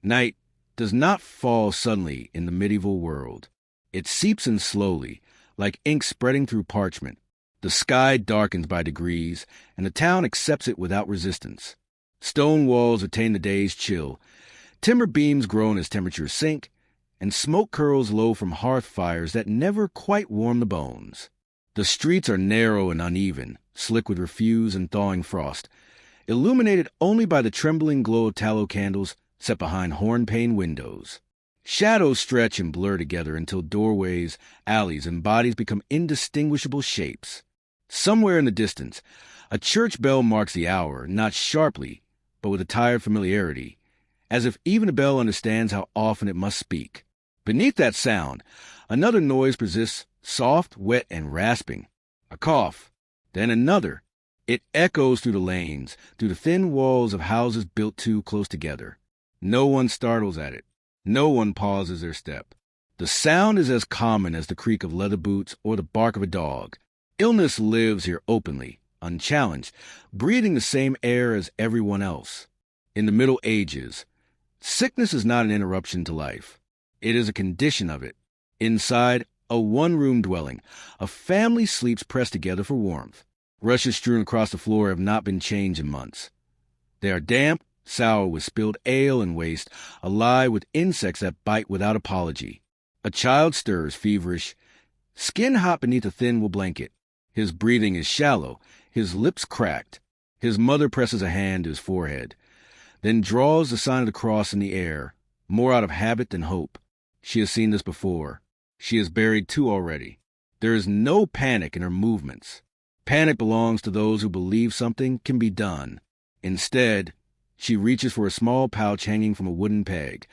Night does not fall suddenly in the medieval world. It seeps in slowly, like ink spreading through parchment. The sky darkens by degrees, and the town accepts it without resistance. Stone walls attain the day's chill. Timber beams groan as temperatures sink, and smoke curls low from hearth fires that never quite warm the bones. The streets are narrow and uneven, slick with refuse and thawing frost, illuminated only by the trembling glow of tallow candles set behind horn-pane windows. Shadows stretch and blur together until doorways, alleys, and bodies become indistinguishable shapes. Somewhere in the distance, a church bell marks the hour, not sharply, but with a tired familiarity, as if even a bell understands how often it must speak. Beneath that sound, another noise persists, soft, wet, and rasping. A cough, then another. It echoes through the lanes, through the thin walls of houses built too close together. No one startles at it. No one pauses their step. The sound is as common as the creak of leather boots or the bark of a dog. Illness lives here openly, unchallenged, breathing the same air as everyone else. In the Middle Ages, sickness is not an interruption to life. It is a condition of it. Inside a one-room dwelling, a family sleeps pressed together for warmth. Rushes strewn across the floor have not been changed in months. They are damp, sour with spilled ale and waste, alive with insects that bite without apology. A child stirs, feverish, skin hot beneath a thin wool blanket. His breathing is shallow, his lips cracked. His mother presses a hand to his forehead, then draws the sign of the cross in the air, more out of habit than hope. She has seen this before. She has buried two already. There is no panic in her movements. Panic belongs to those who believe something can be done. Instead, she reaches for a small pouch hanging from a wooden peg,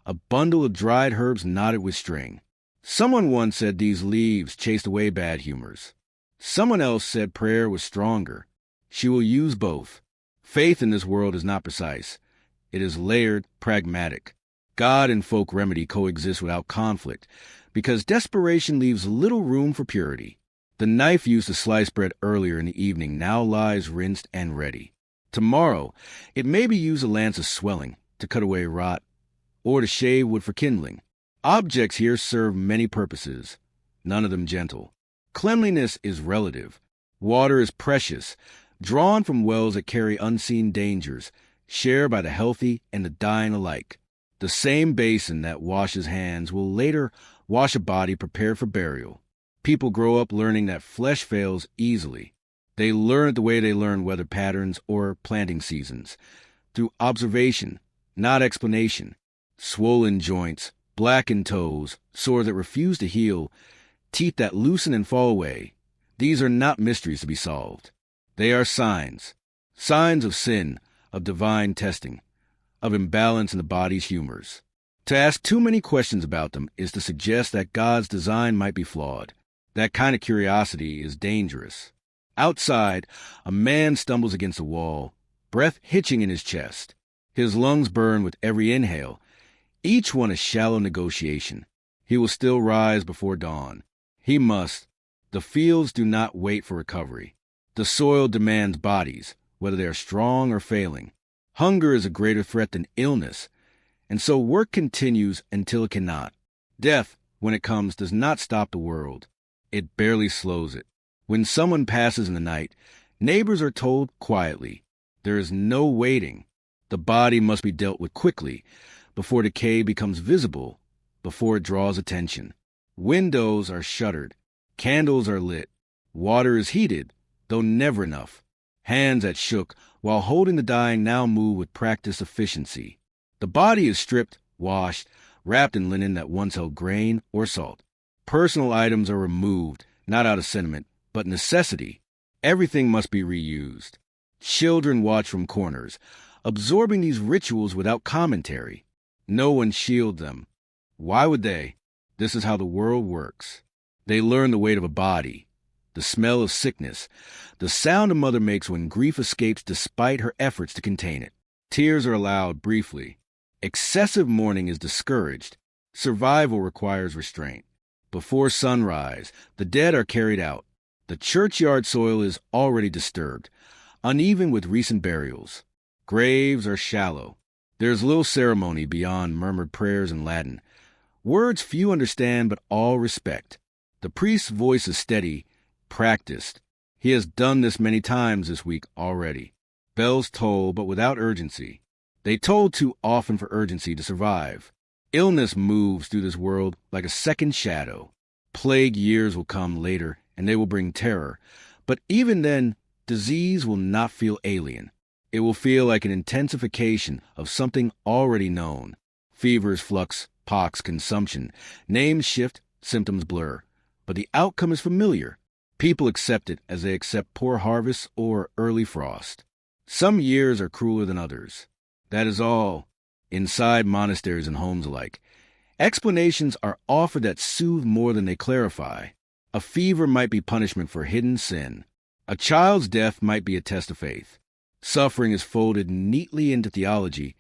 a bundle of dried herbs knotted with string. Someone once said these leaves chased away bad humors. Someone else said prayer was stronger. She will use both. Faith in this world is not precise. It is layered, pragmatic. God and folk remedy coexist without conflict, because desperation leaves little room for purity. The knife used to slice bread earlier in the evening now lies rinsed and ready. Tomorrow, it may be used to lance a swelling, to cut away rot, or to shave wood for kindling. Objects here serve many purposes, none of them gentle. Cleanliness is relative. Water is precious, drawn from wells that carry unseen dangers, shared by the healthy and the dying alike. The same basin that washes hands will later wash a body prepared for burial. People grow up learning that flesh fails easily. They learn it the way they learn weather patterns or planting seasons, through observation, not explanation. Swollen joints, blackened toes, sores that refuse to heal, teeth that loosen and fall away. These are not mysteries to be solved. They are signs of sin, of divine testing, of imbalance in the body's humors. To ask too many questions about them is to suggest that God's design might be flawed. That kind of curiosity is dangerous. Outside, a man stumbles against a wall, breath hitching in his chest. His lungs burn with every inhale, each one a shallow negotiation. He will still rise before dawn. He must. The fields do not wait for recovery. The soil demands bodies, whether they are strong or failing. Hunger is a greater threat than illness, and so work continues until it cannot. Death, when it comes, does not stop the world. It barely slows it. When someone passes in the night, neighbors are told quietly. There is no waiting. The body must be dealt with quickly, before decay becomes visible, before it draws attention. Windows are shuttered. Candles are lit. Water is heated, though never enough. Hands that shook while holding the dying now move with practiced efficiency. The body is stripped, washed, wrapped in linen that once held grain or salt. Personal items are removed, not out of sentiment, but necessity. Everything must be reused. Children watch from corners, absorbing these rituals without commentary. No one shields them. Why would they? This is how the world works. They learn the weight of a body, the smell of sickness, the sound a mother makes when grief escapes despite her efforts to contain it. Tears are allowed briefly. Excessive mourning is discouraged. Survival requires restraint. Before sunrise, the dead are carried out. The churchyard soil is already disturbed, uneven with recent burials. Graves are shallow. There's little ceremony beyond murmured prayers in Latin. Words few understand but all respect. The priest's voice is steady, practiced. He has done this many times this week already. Bells toll, but without urgency. They toll too often for urgency to survive. Illness moves through this world like a second shadow. Plague years will come later, and they will bring terror. But even then, disease will not feel alien. It will feel like an intensification of something already known. Fevers flux, pox, consumption. Names shift, symptoms blur. But the outcome is familiar. People accept it as they accept poor harvests or early frost. Some years are crueler than others. That is all, inside monasteries and homes alike. Explanations are offered that soothe more than they clarify. A fever might be punishment for hidden sin. A child's death might be a test of faith. Suffering is folded neatly into theology,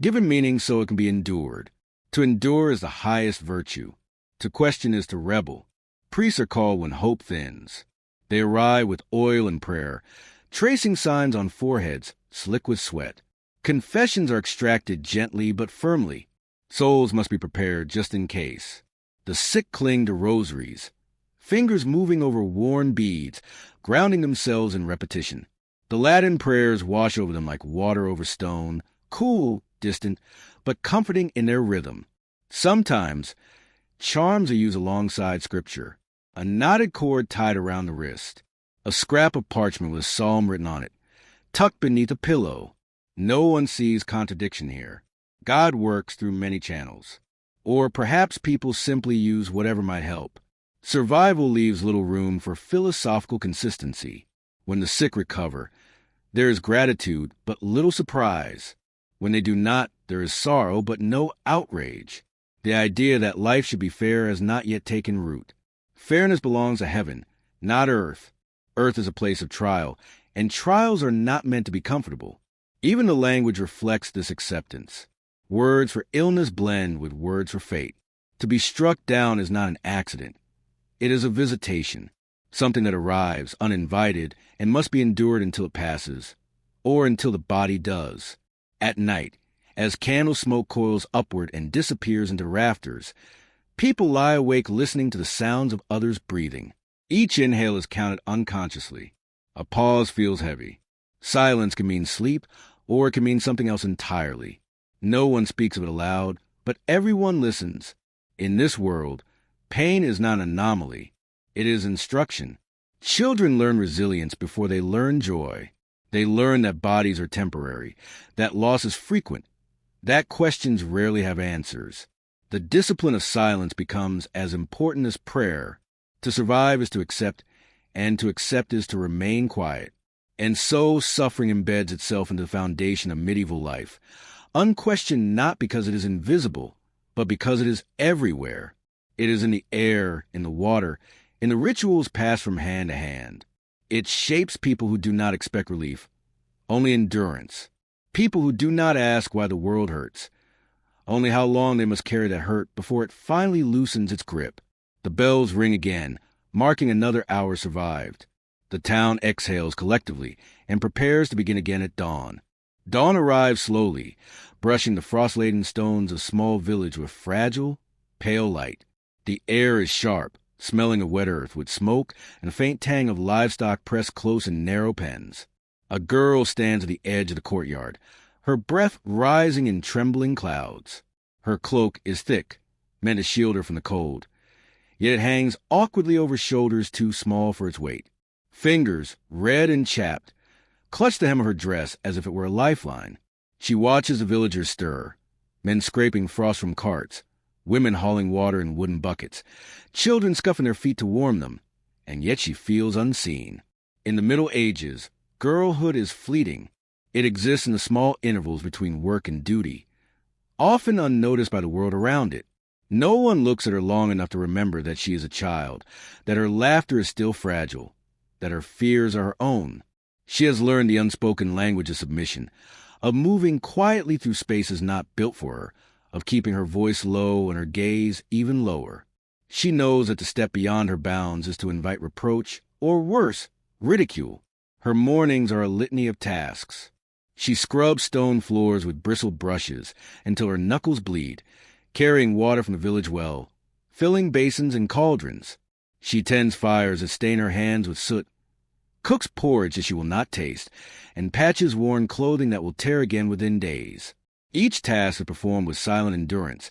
given meaning so it can be endured. To endure is the highest virtue. To question is to rebel. Priests are called when hope thins. They arrive with oil and prayer, tracing signs on foreheads, slick with sweat. Confessions are extracted gently but firmly. Souls must be prepared just in case. The sick cling to rosaries, fingers moving over worn beads, grounding themselves in repetition. The Latin prayers wash over them like water over stone, cool, distant, but comforting in their rhythm. Sometimes, charms are used alongside Scripture. A knotted cord tied around the wrist. A scrap of parchment with a psalm written on it, tucked beneath a pillow. No one sees contradiction here. God works through many channels. Or perhaps people simply use whatever might help. Survival leaves little room for philosophical consistency. When the sick recover, there is gratitude but little surprise. When they do not, there is sorrow but no outrage. The idea that life should be fair has not yet taken root. Fairness belongs to heaven, not earth. Earth is a place of trial, and trials are not meant to be comfortable. Even the language reflects this acceptance. Words for illness blend with words for fate. To be struck down is not an accident. It is a visitation, something that arrives uninvited and must be endured until it passes, or until the body does. At night, as candle smoke coils upward and disappears into rafters, people lie awake listening to the sounds of others breathing. Each inhale is counted unconsciously. A pause feels heavy. Silence can mean sleep, or it can mean something else entirely. No one speaks of it aloud, but everyone listens. In this world, pain is not an anomaly. It is instruction. Children learn resilience before they learn joy. They learn that bodies are temporary, that loss is frequent, that questions rarely have answers. The discipline of silence becomes as important as prayer. To survive is to accept, and to accept is to remain quiet. And so suffering embeds itself into the foundation of medieval life, unquestioned not because it is invisible, but because it is everywhere. It is in the air, in the water, in the rituals passed from hand to hand. It shapes people who do not expect relief, only endurance. People who do not ask why the world hurts, only how long they must carry that hurt before it finally loosens its grip. The bells ring again, marking another hour survived. The town exhales collectively and prepares to begin again at dawn. Dawn arrives slowly, brushing the frost-laden stones of a small village with fragile, pale light. The air is sharp, smelling of wet earth, with smoke and a faint tang of livestock pressed close in narrow pens. A girl stands at the edge of the courtyard, her breath rising in trembling clouds. Her cloak is thick, meant to shield her from the cold, yet it hangs awkwardly over shoulders too small for its weight. Fingers, red and chapped, clutch the hem of her dress as if it were a lifeline. She watches the villagers stir, men scraping frost from carts, women hauling water in wooden buckets, children scuffing their feet to warm them, and yet she feels unseen. In the Middle Ages, girlhood is fleeting. It exists in the small intervals between work and duty, often unnoticed by the world around it. No one looks at her long enough to remember that she is a child, that her laughter is still fragile, that her fears are her own. She has learned the unspoken language of submission, of moving quietly through spaces not built for her, of keeping her voice low and her gaze even lower. She knows that to step beyond her bounds is to invite reproach, or worse, ridicule. Her mornings are a litany of tasks. She scrubs stone floors with bristled brushes until her knuckles bleed, carrying water from the village well, filling basins and cauldrons. She tends fires that stain her hands with soot, cooks porridge that she will not taste, and patches worn clothing that will tear again within days. Each task is performed with silent endurance,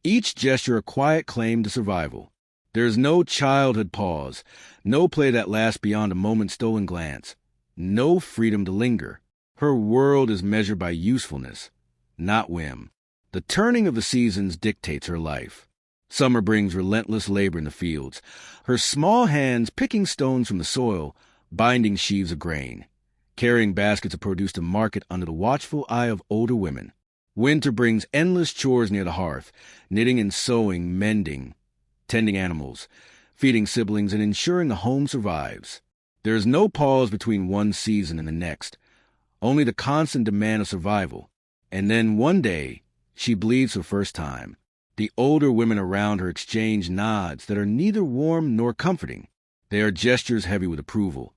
each gesture a quiet claim to survival. There is no childhood pause, no play that lasts beyond a moment's stolen glance, no freedom to linger. Her world is measured by usefulness, not whim. The turning of the seasons dictates her life. Summer brings relentless labor in the fields, her small hands picking stones from the soil, binding sheaves of grain, carrying baskets of produce to market under the watchful eye of older women. Winter brings endless chores near the hearth, knitting and sewing, mending, tending animals, feeding siblings, and ensuring the home survives. There is no pause between one season and the next, only the constant demand of survival. And then one day, she bleeds for the first time. The older women around her exchange nods that are neither warm nor comforting. They are gestures heavy with approval,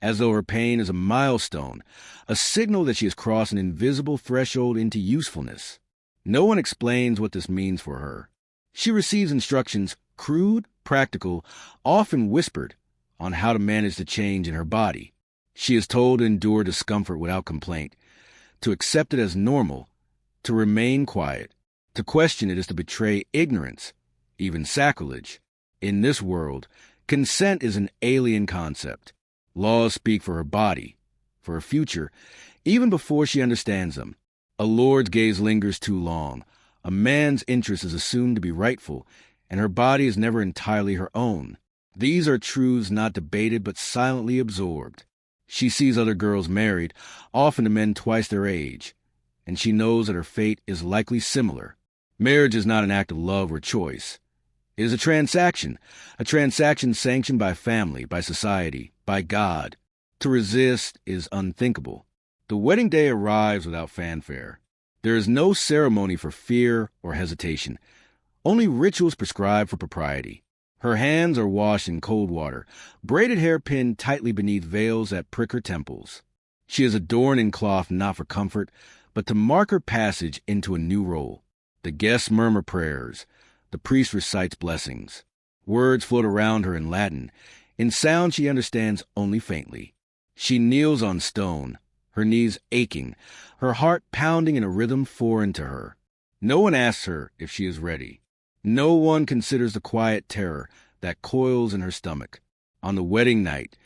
as though her pain is a milestone, a signal that she has crossed an invisible threshold into usefulness. No one explains what this means for her. She receives instructions, crude, practical, often whispered, on how to manage the change in her body. She is told to endure discomfort without complaint, to accept it as normal, to remain quiet. To question it is to betray ignorance, even sacrilege. In this world, consent is an alien concept. Laws speak for her body, for her future, even before she understands them. A lord's gaze lingers too long. A man's interest is assumed to be rightful, and her body is never entirely her own. These are truths not debated but silently absorbed. She sees other girls married, often to men twice their age, and she knows that her fate is likely similar. Marriage is not an act of love or choice. It is a transaction sanctioned by family, by society, by God. To resist is unthinkable. The wedding day arrives without fanfare. There is no ceremony for fear or hesitation, only rituals prescribed for propriety. Her hands are washed in cold water, braided hair pinned tightly beneath veils that prick her temples. She is adorned in cloth not for comfort, but to mark her passage into a new role. The guests murmur prayers. The priest recites blessings. Words float around her in Latin, in sound she understands only faintly. She kneels on stone, her knees aching, her heart pounding in a rhythm foreign to her. No one asks her if she is ready. No one considers the quiet terror that coils in her stomach. On the wedding night,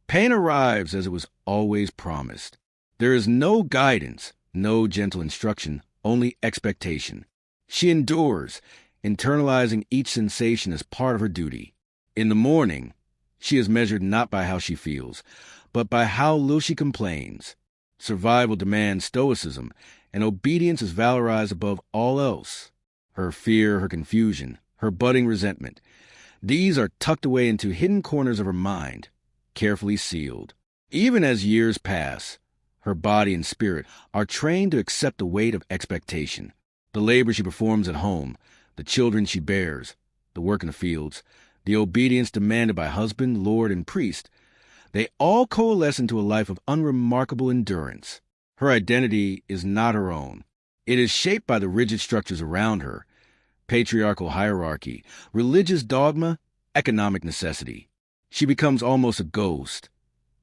pain arrives as it was always promised. There is no guidance, no gentle instruction, only expectation. She endures, internalizing each sensation as part of her duty. In the morning, she is measured not by how she feels, but by how little she complains. Survival demands stoicism, and obedience is valorized above all else. Her fear, her confusion, her budding resentment, these are tucked away into hidden corners of her mind, carefully sealed. Even as years pass, her body and spirit are trained to accept the weight of expectation. The labor she performs at home, the children she bears, the work in the fields, the obedience demanded by husband, lord, and priest, they all coalesce into a life of unremarkable endurance. Her identity is not her own. It is shaped by the rigid structures around her: patriarchal hierarchy, religious dogma, economic necessity. She becomes almost a ghost,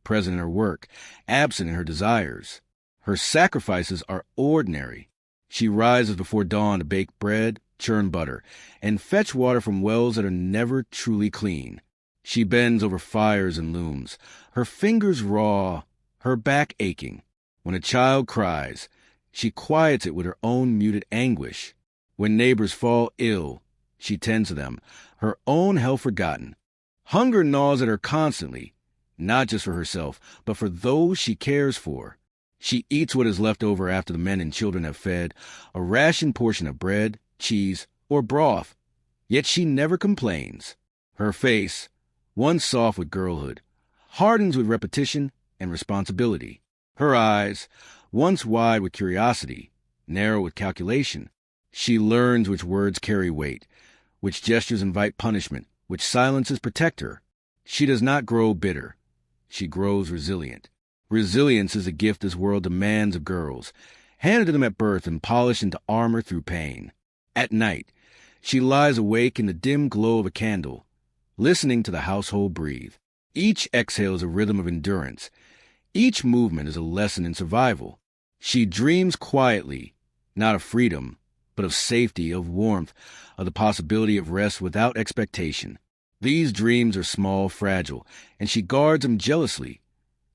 present in her work, absent in her desires. Her sacrifices are ordinary. She rises before dawn to bake bread, churn butter, and fetch water from wells that are never truly clean. She bends over fires and looms, her fingers raw, her back aching. When a child cries, she quiets it with her own muted anguish. When neighbors fall ill, she tends to them, her own health forgotten. Hunger gnaws at her constantly, not just for herself, but for those she cares for. She eats what is left over after the men and children have fed, a rationed portion of bread, cheese, or broth. Yet she never complains. Her face, once soft with girlhood, hardens with repetition and responsibility. Her eyes, once wide with curiosity, narrow with calculation. She learns which words carry weight, which gestures invite punishment, which silences protect her. She does not grow bitter. She grows resilient. Resilience is a gift this world demands of girls, handed to them at birth and polished into armor through pain. At night, she lies awake in the dim glow of a candle, listening to the household breathe. Each exhale is a rhythm of endurance. Each movement is a lesson in survival. She dreams quietly, not of freedom, but of safety, of warmth, of the possibility of rest without expectation. These dreams are small, fragile, and she guards them jealously,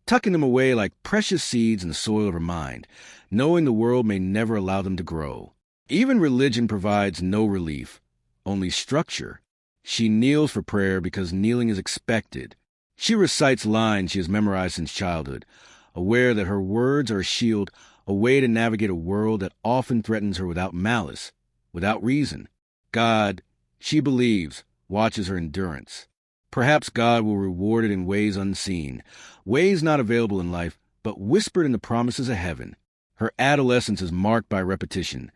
tucking them away like precious seeds in the soil of her mind, knowing the world may never allow them to grow. Even religion provides no relief, only structure. She kneels for prayer because kneeling is expected. She recites lines she has memorized since childhood, aware that her words are a shield, a way to navigate a world that often threatens her without malice, without reason. God, she believes, watches her endurance. Perhaps God will reward it in ways unseen, ways not available in life, but whispered in the promises of heaven. Her adolescence is marked by repetition,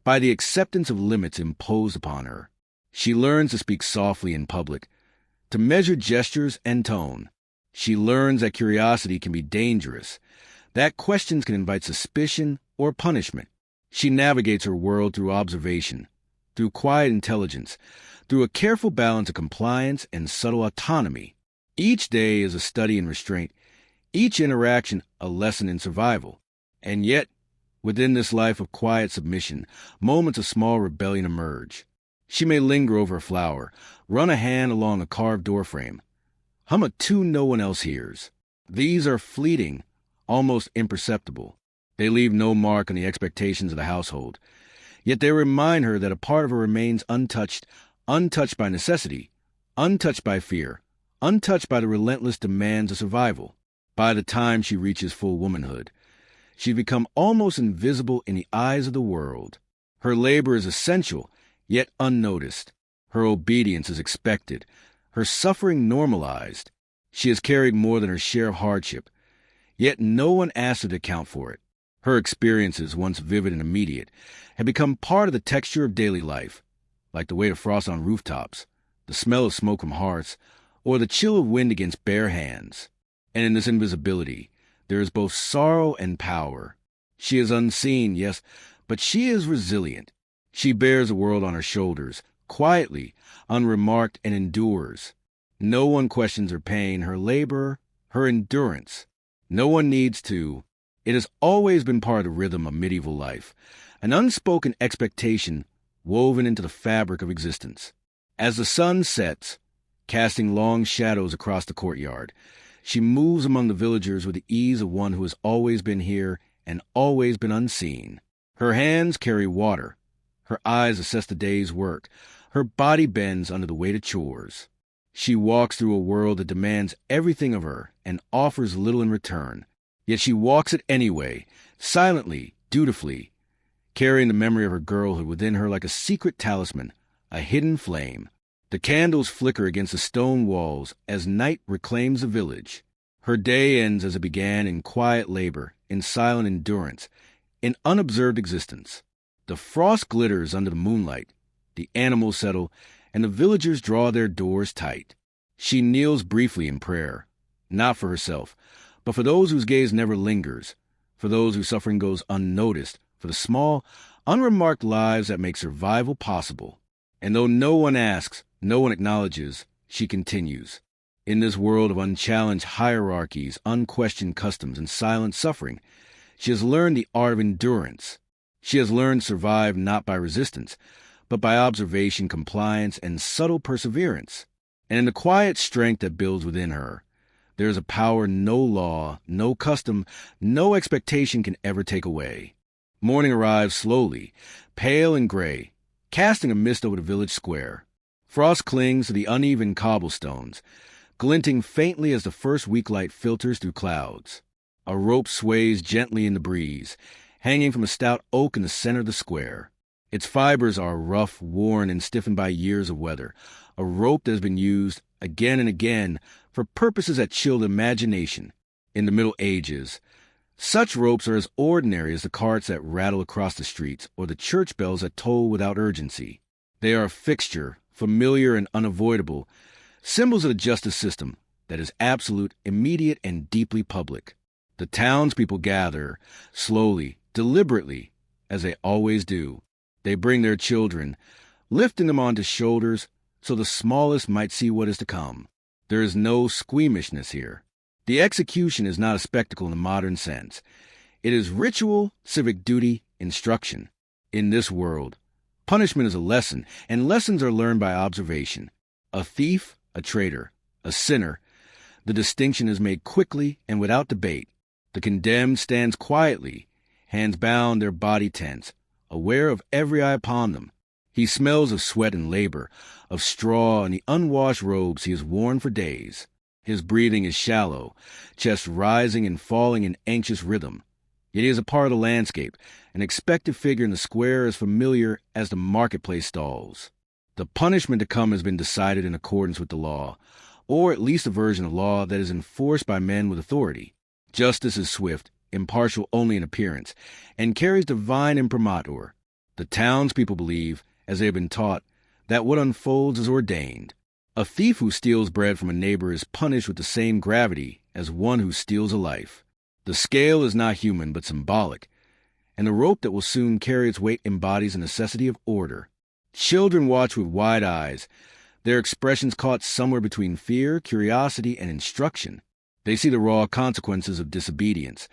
by the acceptance of limits imposed upon her. She learns to speak softly in public, to measure gestures and tone. She learns that curiosity can be dangerous, that questions can invite suspicion or punishment. She navigates her world through observation, through quiet intelligence, through a careful balance of compliance and subtle autonomy. Each day is a study in restraint, each interaction a lesson in survival. And yet, within this life of quiet submission, moments of small rebellion emerge. She may linger over a flower, run a hand along a carved doorframe, hum a tune no one else hears. These are fleeting, almost imperceptible. They leave no mark on the expectations of the household. Yet they remind her that a part of her remains untouched by necessity, untouched by fear, untouched by the relentless demands of survival. By the time she reaches full womanhood, she's become almost invisible in the eyes of the world. Her labor is essential, yet unnoticed. Her obedience is expected, her suffering normalized. She has carried more than her share of hardship, yet no one asks her to account for it. Her experiences, once vivid and immediate, have become part of the texture of daily life, like the weight of frost on rooftops, the smell of smoke from hearths, or the chill of wind against bare hands. And in this invisibility, there is both sorrow and power. She is unseen, yes, but she is resilient. She bears the world on her shoulders, quietly, unremarked, and endures. No one questions her pain, her labor, her endurance. No one needs to. It has always been part of the rhythm of medieval life, an unspoken expectation woven into the fabric of existence. As the sun sets, casting long shadows across the courtyard, she moves among the villagers with the ease of one who has always been here and always been unseen. Her hands carry water. Her eyes assess the day's work. Her body bends under the weight of chores. She walks through a world that demands everything of her and offers little in return. Yet she walks it anyway, silently, dutifully, carrying the memory of her girlhood within her like a secret talisman, a hidden flame. The candles flicker against the stone walls as night reclaims the village. Her day ends as it began, in quiet labor, in silent endurance, in unobserved existence. The frost glitters under the moonlight, the animals settle, and the villagers draw their doors tight. She kneels briefly in prayer, not for herself, but for those whose gaze never lingers, for those whose suffering goes unnoticed, for the small, unremarked lives that make survival possible. And though no one asks, no one acknowledges, she continues. In this world of unchallenged hierarchies, unquestioned customs, and silent suffering, she has learned the art of endurance. She has learned to survive not by resistance, but by observation, compliance, and subtle perseverance. And in the quiet strength that builds within her, there is a power no law, no custom, no expectation can ever take away. Morning arrives slowly, pale and gray, casting a mist over the village square. Frost clings to the uneven cobblestones, glinting faintly as the first weak light filters through clouds. A rope sways gently in the breeze, hanging from a stout oak in the center of the square. Its fibers are rough, worn, and stiffened by years of weather, a rope that has been used again and again for purposes that chill the imagination. In the Middle Ages, such ropes are as ordinary as the carts that rattle across the streets or the church bells that toll without urgency. They are a fixture, familiar and unavoidable, symbols of the justice system that is absolute, immediate, and deeply public. The townspeople gather, slowly, deliberately, as they always do. They bring their children, lifting them onto shoulders so the smallest might see what is to come. There is no squeamishness here. The execution is not a spectacle in the modern sense. It is ritual, civic duty, instruction. In this world, punishment is a lesson, and lessons are learned by observation. A thief, a traitor, a sinner, the distinction is made quickly and without debate. The condemned stands quietly, hands bound, their body tense, aware of every eye upon them. He smells of sweat and labor, of straw and the unwashed robes he has worn for days. His breathing is shallow, chest rising and falling in anxious rhythm. Yet he is a part of the landscape, an expected figure in the square as familiar as the marketplace stalls. The punishment to come has been decided in accordance with the law, or at least a version of law that is enforced by men with authority. Justice is swift, impartial only in appearance, and carries divine imprimatur. The townspeople believe, as they have been taught, that what unfolds is ordained. A thief who steals bread from a neighbor is punished with the same gravity as one who steals a life. The scale is not human but symbolic, and the rope that will soon carry its weight embodies a necessity of order. Children watch with wide eyes, their expressions caught somewhere between fear, curiosity, and instruction. They see the raw consequences of disobedience,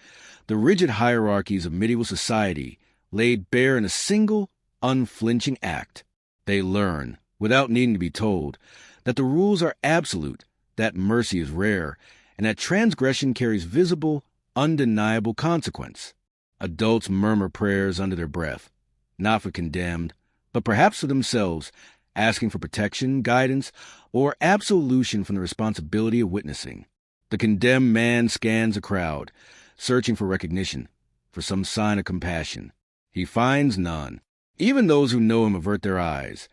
the rigid hierarchies of medieval society laid bare in a single, unflinching act. They learn, without needing to be told, that the rules are absolute, that mercy is rare, and that transgression carries visible, undeniable consequence. Adults murmur prayers under their breath, not for condemned, but perhaps for themselves, asking for protection, guidance, or absolution from the responsibility of witnessing. The condemned man scans the crowd, searching for recognition, for some sign of compassion. He finds none. Even those who know him avert their eyes,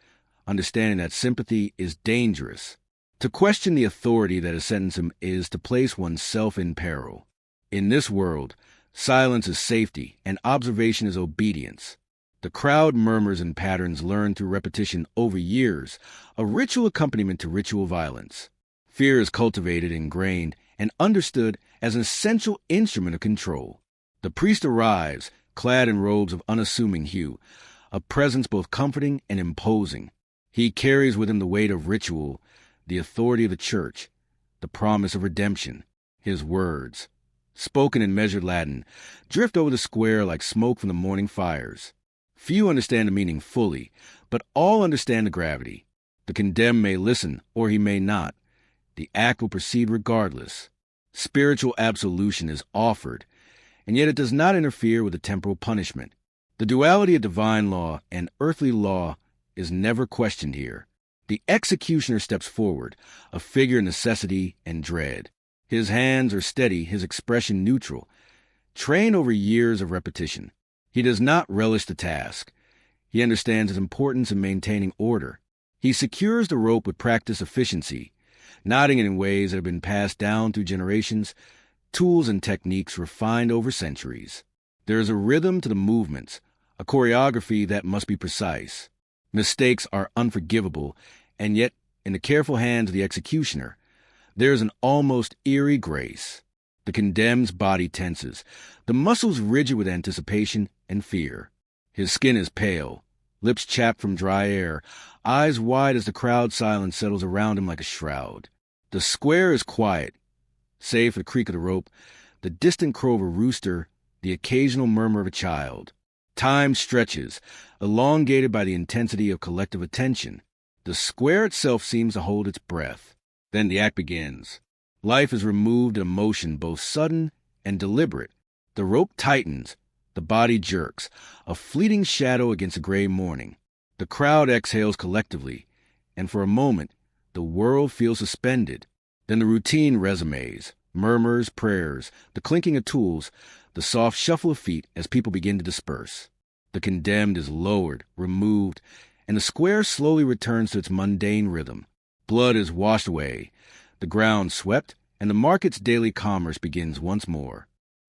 understanding that sympathy is dangerous. To question the authority that has sentenced him is to place oneself in peril. In this world, silence is safety, and observation is obedience. The crowd murmurs in patterns learned through repetition over years, a ritual accompaniment to ritual violence. Fear is cultivated, ingrained, and understood as an essential instrument of control. The priest arrives, clad in robes of unassuming hue, a presence both comforting and imposing. He carries with him the weight of ritual, the authority of the church, the promise of redemption. His words, spoken in measured Latin, drift over the square like smoke from the morning fires. Few understand the meaning fully, but all understand the gravity. The condemned may listen, or he may not. The act will proceed regardless. Spiritual absolution is offered, and yet it does not interfere with the temporal punishment. The duality of divine law and earthly law is never questioned here. The executioner steps forward, a figure of necessity and dread. His hands are steady, his expression neutral, trained over years of repetition. He does not relish the task. He understands its importance in maintaining order. He secures the rope with practiced efficiency, knotting it in ways that have been passed down through generations, tools and techniques refined over centuries. There is a rhythm to the movements, a choreography that must be precise. Mistakes are unforgivable, and yet, in the careful hands of the executioner, there is an almost eerie grace. The condemned's body tenses, the muscles rigid with anticipation and fear. His skin is pale, lips chapped from dry air, eyes wide as the crowd silence settles around him like a shroud. The square is quiet, save for the creak of the rope, the distant crow of a rooster, the occasional murmur of a child. Time stretches, elongated by the intensity of collective attention. The square itself seems to hold its breath. Then the act begins. Life is removed in a motion both sudden and deliberate. The rope tightens, the body jerks, a fleeting shadow against the gray morning. The crowd exhales collectively, and for a moment, the world feels suspended. Then the routine resumes, murmurs, prayers, the clinking of tools, the soft shuffle of feet as people begin to disperse. The condemned is lowered, removed, and the square slowly returns to its mundane rhythm. Blood is washed away, the ground swept, and the market's daily commerce begins once more.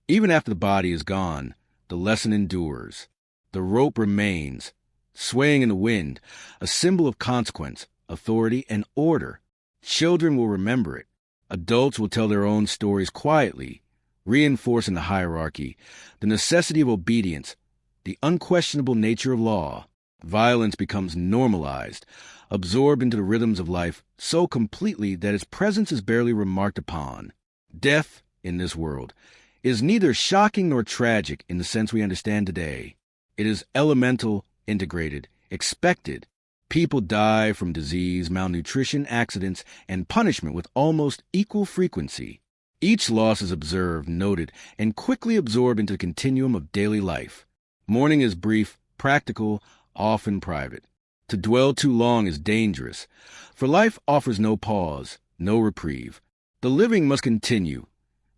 Even after the body is gone, the lesson endures. The rope remains, swaying in the wind, a symbol of consequence, authority, and order. Children will remember it. Adults will tell their own stories quietly, reinforcing the hierarchy, the necessity of obedience, the unquestionable nature of law. Violence becomes normalized, absorbed into the rhythms of life so completely that its presence is barely remarked upon. Death, in this world, is neither shocking nor tragic in the sense we understand today. It is elemental, integrated, expected. People die from disease, malnutrition, accidents, and punishment with almost equal frequency. Each loss is observed, noted, and quickly absorbed into the continuum of daily life. Mourning is brief, practical, often private. To dwell too long is dangerous, for life offers no pause, no reprieve. The living must continue,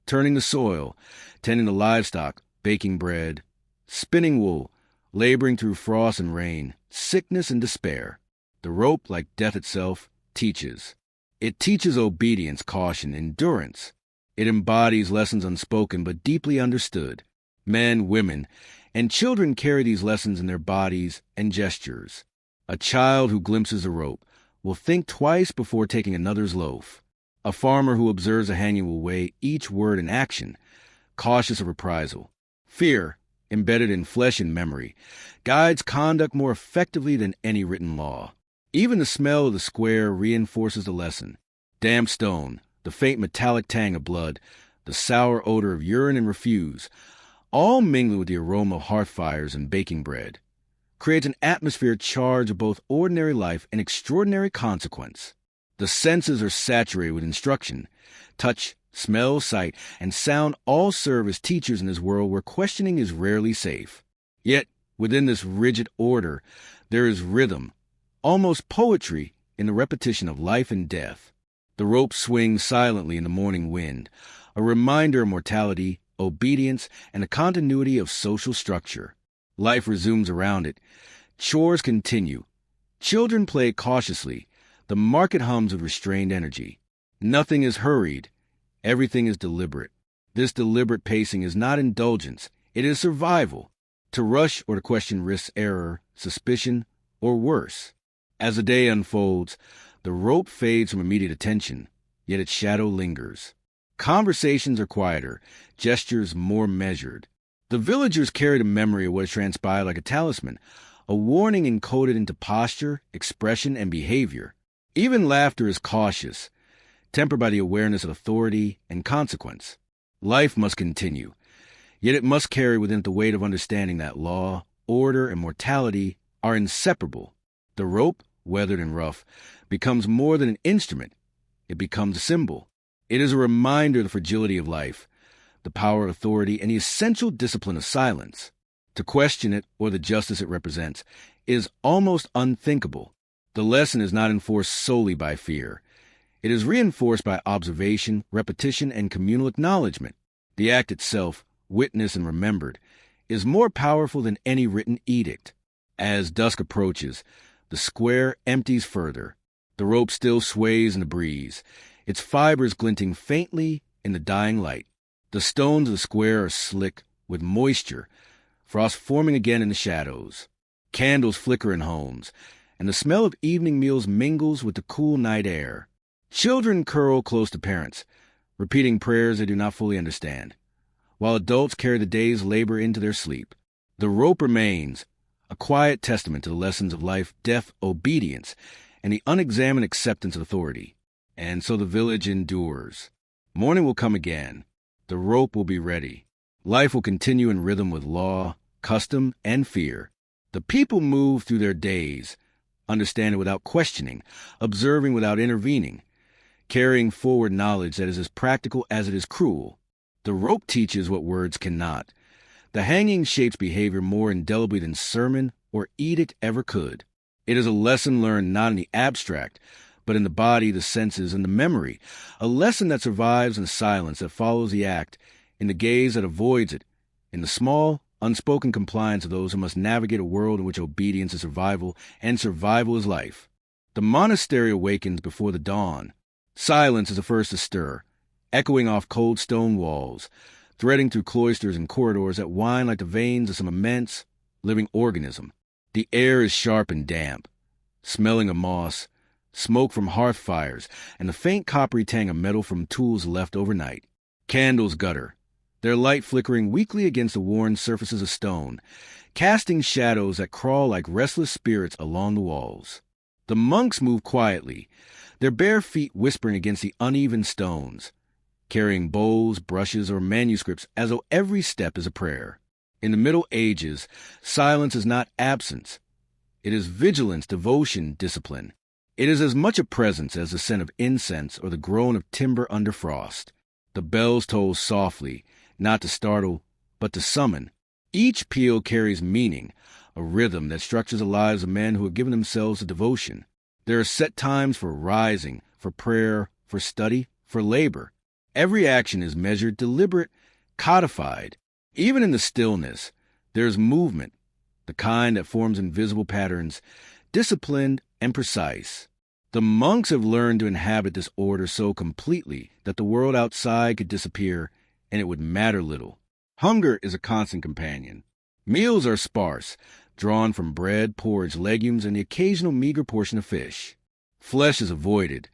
turning the soil, tending the livestock, baking bread, spinning wool, laboring through frost and rain, sickness and despair. The rope, like death itself, teaches. It teaches obedience, caution, endurance. It embodies lessons unspoken but deeply understood. Men, women, and children carry these lessons in their bodies and gestures. A child who glimpses a rope will think twice before taking another's loaf. A farmer who observes a hanging will weigh each word and action, cautious of reprisal. Fear, embedded in flesh and memory, guides conduct more effectively than any written law. Even the smell of the square reinforces the lesson. Damp stone, the faint metallic tang of blood, the sour odor of urine and refuse, all mingling with the aroma of hearth fires and baking bread, creates an atmosphere charged with both ordinary life and extraordinary consequence. The senses are saturated with instruction. Touch, smell, sight, and sound all serve as teachers in this world where questioning is rarely safe. Yet, within this rigid order, there is rhythm, almost poetry, in the repetition of life and death. The rope swings silently in the morning wind, a reminder of mortality, obedience, and the continuity of social structure. Life resumes around it. Chores continue. Children play cautiously. The market hums with restrained energy. Nothing is hurried. Everything is deliberate. This deliberate pacing is not indulgence. It is survival. To rush or to question risks error, suspicion, or worse. As the day unfolds, the rope fades from immediate attention, yet its shadow lingers. Conversations are quieter, gestures more measured. The villagers carry the memory of what has transpired like a talisman, a warning encoded into posture, expression, and behavior. Even laughter is cautious, tempered by the awareness of authority and consequence. Life must continue, yet it must carry within it the weight of understanding that law, order, and mortality are inseparable. The rope, weathered and rough, becomes more than an instrument. It becomes a symbol. It is a reminder of the fragility of life, the power of authority, and the essential discipline of silence. To question it, or the justice it represents, is almost unthinkable. The lesson is not enforced solely by fear. It is reinforced by observation, repetition, and communal acknowledgement. The act itself, witnessed and remembered, is more powerful than any written edict. As dusk approaches, the square empties further. The rope still sways in the breeze, its fibers glinting faintly in the dying light. The stones of the square are slick with moisture, frost forming again in the shadows. Candles flicker in homes, and the smell of evening meals mingles with the cool night air. Children curl close to parents, repeating prayers they do not fully understand, while adults carry the day's labor into their sleep. The rope remains, a quiet testament to the lessons of life, death, obedience, and the unexamined acceptance of authority. And so the village endures. Morning will come again. The rope will be ready. Life will continue in rhythm with law, custom, and fear. The people move through their days, understanding without questioning, observing without intervening, carrying forward knowledge that is as practical as it is cruel. The rope teaches what words cannot. The hanging shapes behavior more indelibly than sermon or edict ever could. It is a lesson learned not in the abstract, but in the body, the senses, and the memory, a lesson that survives in the silence that follows the act, in the gaze that avoids it, in the small, unspoken compliance of those who must navigate a world in which obedience is survival, and survival is life. The monastery awakens before the dawn. Silence is the first to stir, echoing off cold stone walls, threading through cloisters and corridors that wind like the veins of some immense, living organism. The air is sharp and damp, smelling of moss, smoke from hearth fires, and the faint coppery tang of metal from tools left overnight. Candles gutter, their light flickering weakly against the worn surfaces of stone, casting shadows that crawl like restless spirits along the walls. The monks move quietly, their bare feet whispering against the uneven stones, carrying bowls, brushes, or manuscripts as though every step is a prayer. In the Middle Ages, silence is not absence. It is vigilance, devotion, discipline. It is as much a presence as the scent of incense or the groan of timber under frost. The bells toll softly, not to startle, but to summon. Each peal carries meaning, a rhythm that structures the lives of men who have given themselves to devotion. There are set times for rising, for prayer, for study, for labor. Every action is measured, deliberate, codified. Even in the stillness, there is movement, the kind that forms invisible patterns, disciplined and precise. The monks have learned to inhabit this order so completely that the world outside could disappear and it would matter little. Hunger is a constant companion. Meals are sparse, drawn from bread, porridge, legumes, and the occasional meager portion of fish. Flesh is avoided,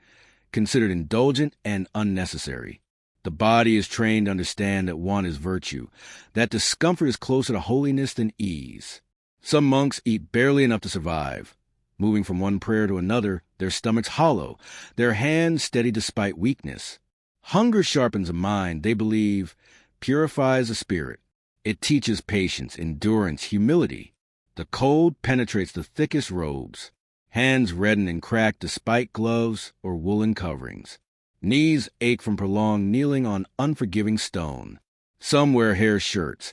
considered indulgent and unnecessary. The body is trained to understand that want is virtue, that discomfort is closer to holiness than ease. Some monks eat barely enough to survive. Moving from one prayer to another, their stomachs hollow, their hands steady despite weakness. Hunger sharpens the mind, they believe, purifies the spirit. It teaches patience, endurance, humility. The cold penetrates the thickest robes. Hands redden and crack despite gloves or woolen coverings. Knees ache from prolonged kneeling on unforgiving stone. Some wear hair shirts,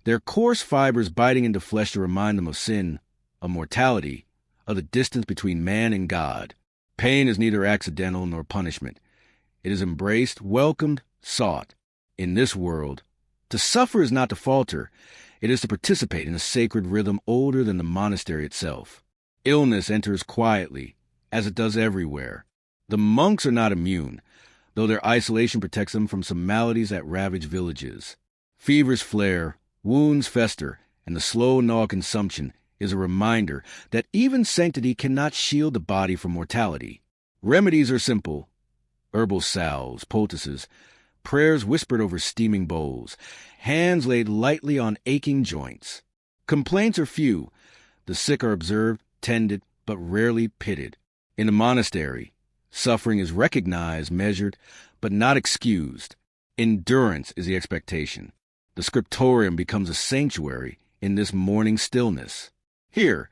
their coarse fibers biting into flesh to remind them of sin, of mortality, of the distance between man and God. Pain is neither accidental nor punishment. It is embraced, welcomed, sought. In this world, to suffer is not to falter. It is to participate in a sacred rhythm older than the monastery itself. Illness enters quietly, as it does everywhere. The monks are not immune, though their isolation protects them from some maladies that ravage villages. Fevers flare, wounds fester, and the slow gnaw consumption is a reminder that even sanctity cannot shield the body from mortality. Remedies are simple: herbal salves, poultices, prayers whispered over steaming bowls, hands laid lightly on aching joints. Complaints are few. The sick are observed, tended, but rarely pitied. In the monastery, suffering is recognized, measured, but not excused. Endurance is the expectation. The scriptorium becomes a sanctuary in this morning stillness. Here,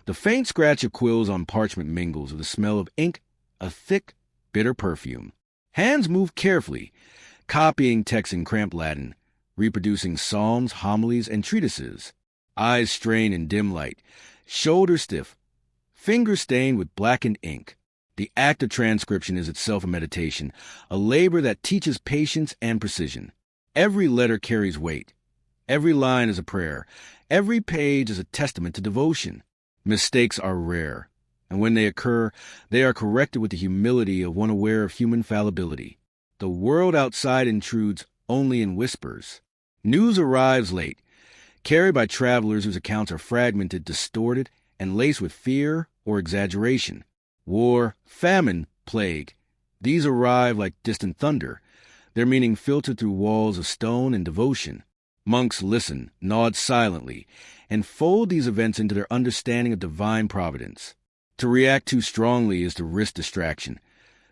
the faint scratch of quills on parchment mingles with the smell of ink, a thick, bitter perfume. Hands move carefully, copying texts in cramped Latin, reproducing psalms, homilies, and treatises. Eyes strain in dim light, shoulders stiff, fingers stained with blackened ink. The act of transcription is itself a meditation, a labor that teaches patience and precision. Every letter carries weight. Every line is a prayer. Every page is a testament to devotion. Mistakes are rare, and when they occur, they are corrected with the humility of one aware of human fallibility. The world outside intrudes only in whispers. News arrives late, carried by travelers whose accounts are fragmented, distorted, and laced with fear or exaggeration. War, famine, plague. These arrive like distant thunder, their meaning filtered through walls of stone and devotion. Monks listen, nod silently, and fold these events into their understanding of divine providence. To react too strongly is to risk distraction.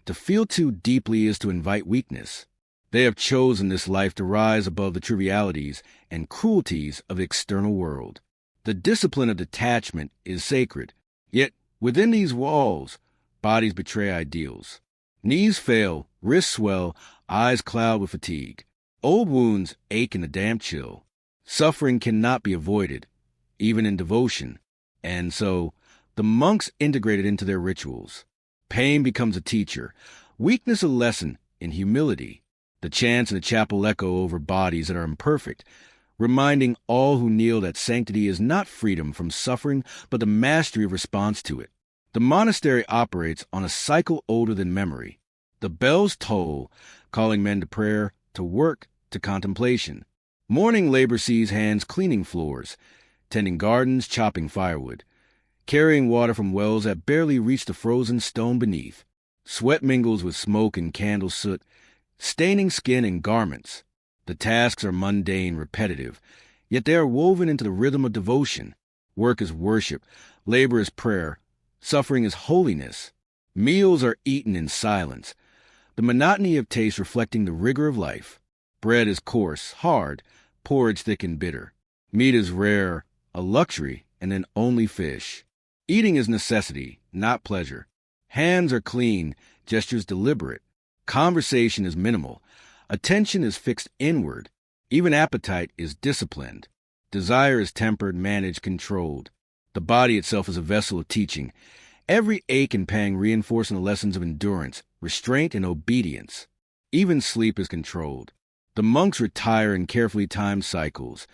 To feel too deeply is to invite weakness. They have chosen this life to rise above the trivialities and cruelties of the external world. The discipline of detachment is sacred. Yet, within these walls, bodies betray ideals. Knees fail, wrists swell, eyes cloud with fatigue. Old wounds ache in the damp chill. Suffering cannot be avoided, even in devotion, and so the monks integrate it into their rituals. Pain becomes a teacher, weakness a lesson in humility. The chants in the chapel echo over bodies that are imperfect, reminding all who kneel that sanctity is not freedom from suffering, but the mastery of response to it. The monastery operates on a cycle older than memory. The bells toll, calling men to prayer, to work, to contemplation. Morning labor sees hands cleaning floors, tending gardens, chopping firewood, carrying water from wells that barely reach the frozen stone beneath. Sweat mingles with smoke and candle soot, staining skin and garments. The tasks are mundane, repetitive, yet they are woven into the rhythm of devotion. Work is worship, labor is prayer, suffering is holiness. Meals are eaten in silence, the monotony of taste reflecting the rigor of life. Bread is coarse, hard, porridge thick and bitter. Meat is rare, a luxury, and then only fish. Eating is necessity, not pleasure. Hands are clean, gestures deliberate. Conversation is minimal. Attention is fixed inward. Even appetite is disciplined. Desire is tempered, managed, controlled. The body itself is a vessel of teaching. Every ache and pang reinforcing the lessons of endurance, restraint, and obedience. Even sleep is controlled. The monks retire in carefully timed cycles,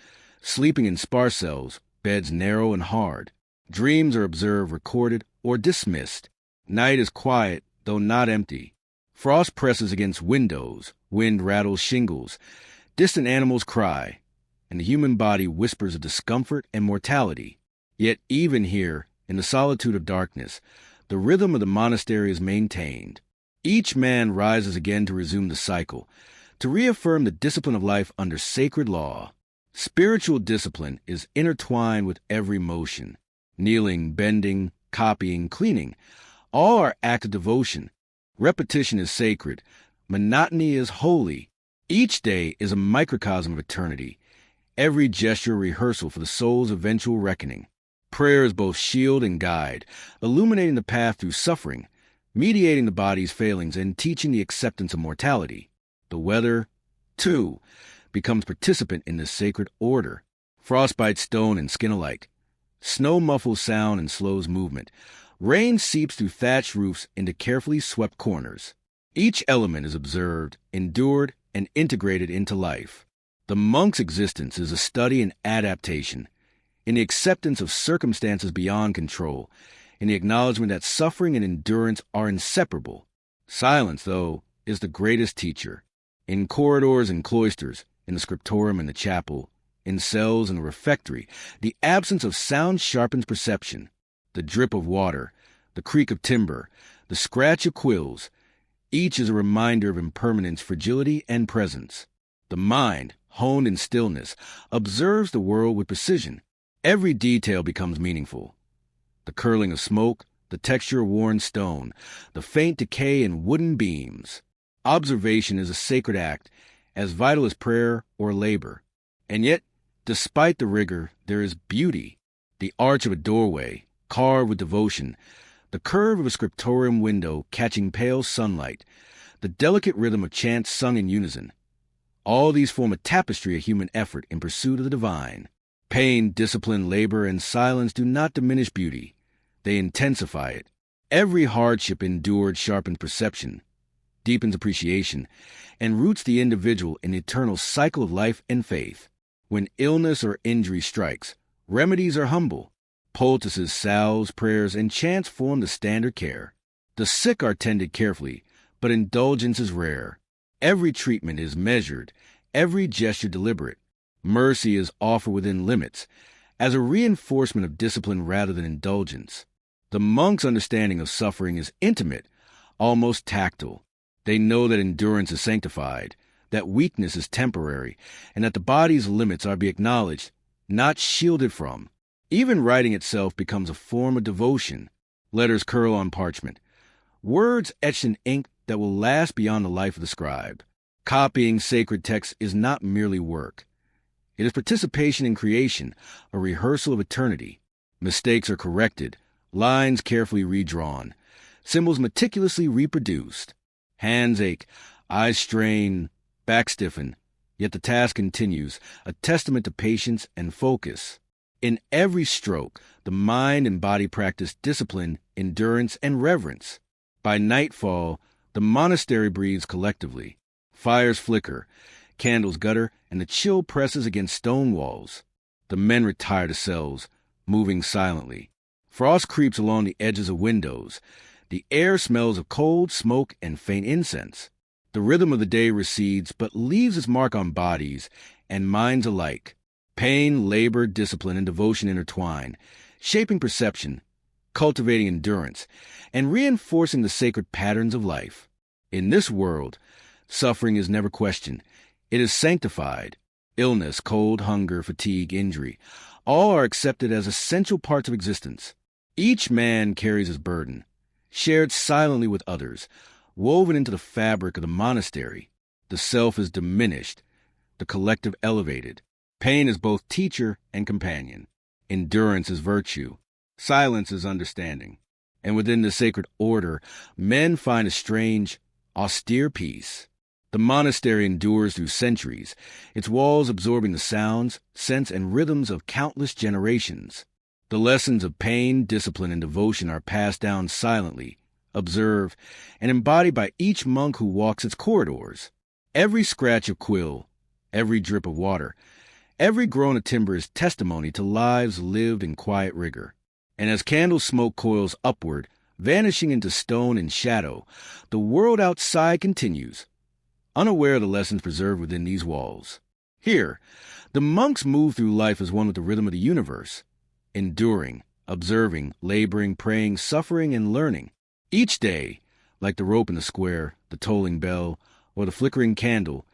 sleeping in sparse cells, beds narrow and hard. Dreams are observed, recorded, or dismissed. Night is quiet, though not empty. Frost presses against windows, wind rattles shingles, distant animals cry, and the human body whispers of discomfort and mortality. Yet even here, in the solitude of darkness, the rhythm of the monastery is maintained. Each man rises again to resume the cycle, to reaffirm the discipline of life under sacred law. Spiritual discipline is intertwined with every motion. Kneeling, bending, copying, cleaning, all are acts of devotion. Repetition is sacred. Monotony is holy. Each day is a microcosm of eternity. Every gesture a rehearsal for the soul's eventual reckoning. Prayer is both shield and guide, illuminating the path through suffering, mediating the body's failings, and teaching the acceptance of mortality. The weather, too, becomes participant in this sacred order. Frost bites stone and skin alike. Snow muffles sound and slows movement. Rain seeps through thatched roofs into carefully swept corners. Each element is observed, endured, and integrated into life. The monk's existence is a study in adaptation, in the acceptance of circumstances beyond control, in the acknowledgement that suffering and endurance are inseparable. Silence, though, is the greatest teacher. In corridors and cloisters, in the scriptorium and the chapel, in cells and the refectory, the absence of sound sharpens perception. The drip of water, the creak of timber, the scratch of quills, each is a reminder of impermanence, fragility, and presence. The mind, honed in stillness, observes the world with precision. Every detail becomes meaningful. The curling of smoke, the texture of worn stone, the faint decay in wooden beams. Observation is a sacred act, as vital as prayer or labor. And yet, despite the rigor, there is beauty. The arch of a doorway, carved with devotion, the curve of a scriptorium window catching pale sunlight, the delicate rhythm of chants sung in unison. All these form a tapestry of human effort in pursuit of the divine. Pain, discipline, labor, and silence do not diminish beauty. They intensify it. Every hardship endured sharpens perception, deepens appreciation, and roots the individual in the eternal cycle of life and faith. When illness or injury strikes, remedies are humble. Poultices, salves, prayers, and chants form the standard care. The sick are tended carefully, but indulgence is rare. Every treatment is measured, every gesture deliberate. Mercy is offered within limits, as a reinforcement of discipline rather than indulgence. The monk's understanding of suffering is intimate, almost tactile. They know that endurance is sanctified, that weakness is temporary, and that the body's limits are to be acknowledged, not shielded from. Even writing itself becomes a form of devotion. Letters curl on parchment. Words etched in ink that will last beyond the life of the scribe. Copying sacred texts is not merely work. It is participation in creation, a rehearsal of eternity. Mistakes are corrected, lines carefully redrawn, symbols meticulously reproduced. Hands ache, eyes strain, back stiffen, yet the task continues, a testament to patience and focus. In every stroke, the mind and body practice discipline, endurance, and reverence. By nightfall, the monastery breathes collectively. Fires flicker, candles gutter, and the chill presses against stone walls. The men retire to cells, moving silently. Frost creeps along the edges of windows. The air smells of cold, smoke, and faint incense. The rhythm of the day recedes, but leaves its mark on bodies and minds alike. Pain, labor, discipline, and devotion intertwine, shaping perception, cultivating endurance, and reinforcing the sacred patterns of life. In this world, suffering is never questioned. It is sanctified. Illness, cold, hunger, fatigue, injury, all are accepted as essential parts of existence. Each man carries his burden, shared silently with others, woven into the fabric of the monastery. The self is diminished, the collective elevated. Pain is both teacher and companion. Endurance is virtue. Silence is understanding. And within the sacred order, men find a strange, austere peace. The monastery endures through centuries, its walls absorbing the sounds, scents, and rhythms of countless generations. The lessons of pain, discipline, and devotion are passed down silently, observed, and embodied by each monk who walks its corridors. Every scratch of quill, every drip of water, every groan of timber is testimony to lives lived in quiet rigor. And as candle smoke coils upward, vanishing into stone and shadow, the world outside continues, unaware of the lessons preserved within these walls. Here, the monks move through life as one with the rhythm of the universe, enduring, observing, laboring, praying, suffering, and learning. Each day, like the rope in the square, the tolling bell, or the flickering candle,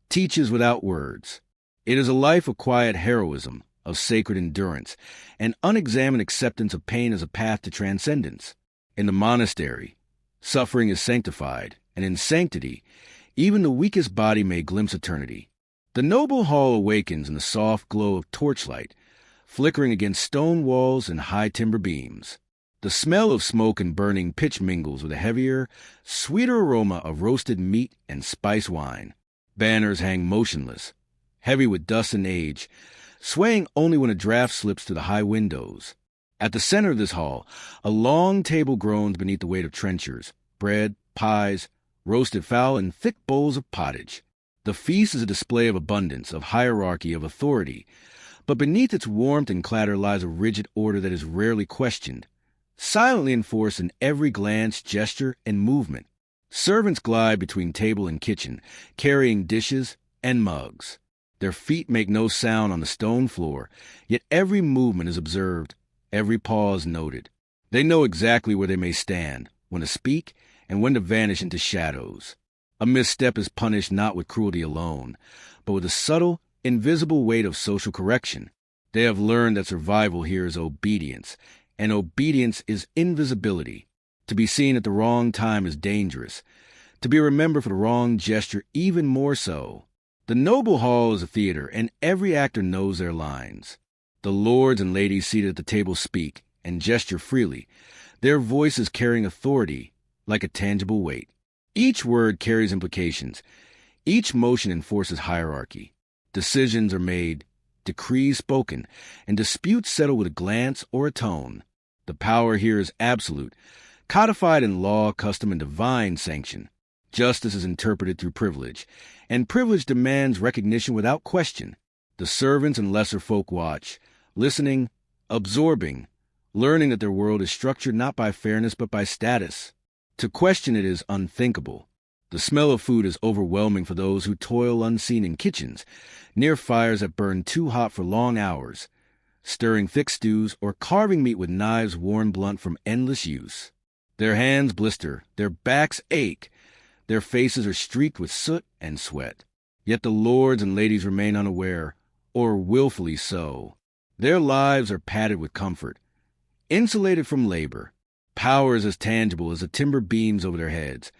teaches without words. It is a life of quiet heroism, of sacred endurance, and unexamined acceptance of pain as a path to transcendence. In the monastery, suffering is sanctified, and in sanctity, even the weakest body may glimpse eternity. The noble hall awakens in the soft glow of torchlight, flickering against stone walls and high timber beams. The smell of smoke and burning pitch mingles with a heavier, sweeter aroma of roasted meat and spice wine. Banners hang motionless, heavy with dust and age, swaying only when a draft slips through the high windows. At the center of this hall, a long table groans beneath the weight of trenchers, bread, pies, roasted fowl, and thick bowls of pottage. The feast is a display of abundance, of hierarchy, of authority, but beneath its warmth and clatter lies a rigid order that is rarely questioned, silently enforced in every glance, gesture, and movement. Servants glide between table and kitchen, carrying dishes and mugs. Their feet make no sound on the stone floor, yet every movement is observed, every pause noted. They know exactly where they may stand, when to speak, and when to vanish into shadows. A misstep is punished not with cruelty alone, but with a subtle, invisible weight of social correction. They have learned that survival here is obedience, and obedience is invisibility. To be seen at the wrong time is dangerous. To be remembered for the wrong gesture even more so. The noble hall is a theater, and every actor knows their lines. The lords and ladies seated at the table speak and gesture freely, their voices carrying authority like a tangible weight. Each word carries implications. Each motion enforces hierarchy. Decisions are made, decrees spoken, and disputes settled with a glance or a tone. The power here is absolute, codified in law, custom, and divine sanction. Justice is interpreted through privilege, and privilege demands recognition without question. The servants and lesser folk watch, listening, absorbing, learning that their world is structured not by fairness but by status. To question it is unthinkable. The smell of food is overwhelming for those who toil unseen in kitchens, near fires that burn too hot for long hours, stirring thick stews or carving meat with knives worn blunt from endless use. Their hands blister, their backs ache, their faces are streaked with soot and sweat. Yet the lords and ladies remain unaware, or willfully so. Their lives are padded with comfort, insulated from labor. Power is as tangible as the timber beams over their heads.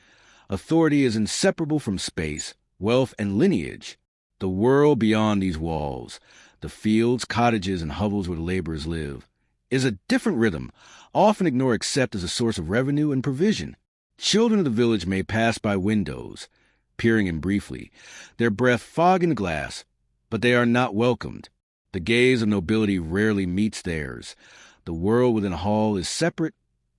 Authority is inseparable from space, wealth, and lineage. The world beyond these walls, the fields, cottages, and hovels where the laborers live, is a different rhythm, often ignored except as a source of revenue and provision. Children of the village may pass by windows, peering in briefly, their breath fogging the glass, but they are not welcomed. The gaze of nobility rarely meets theirs. The world within a hall is separate,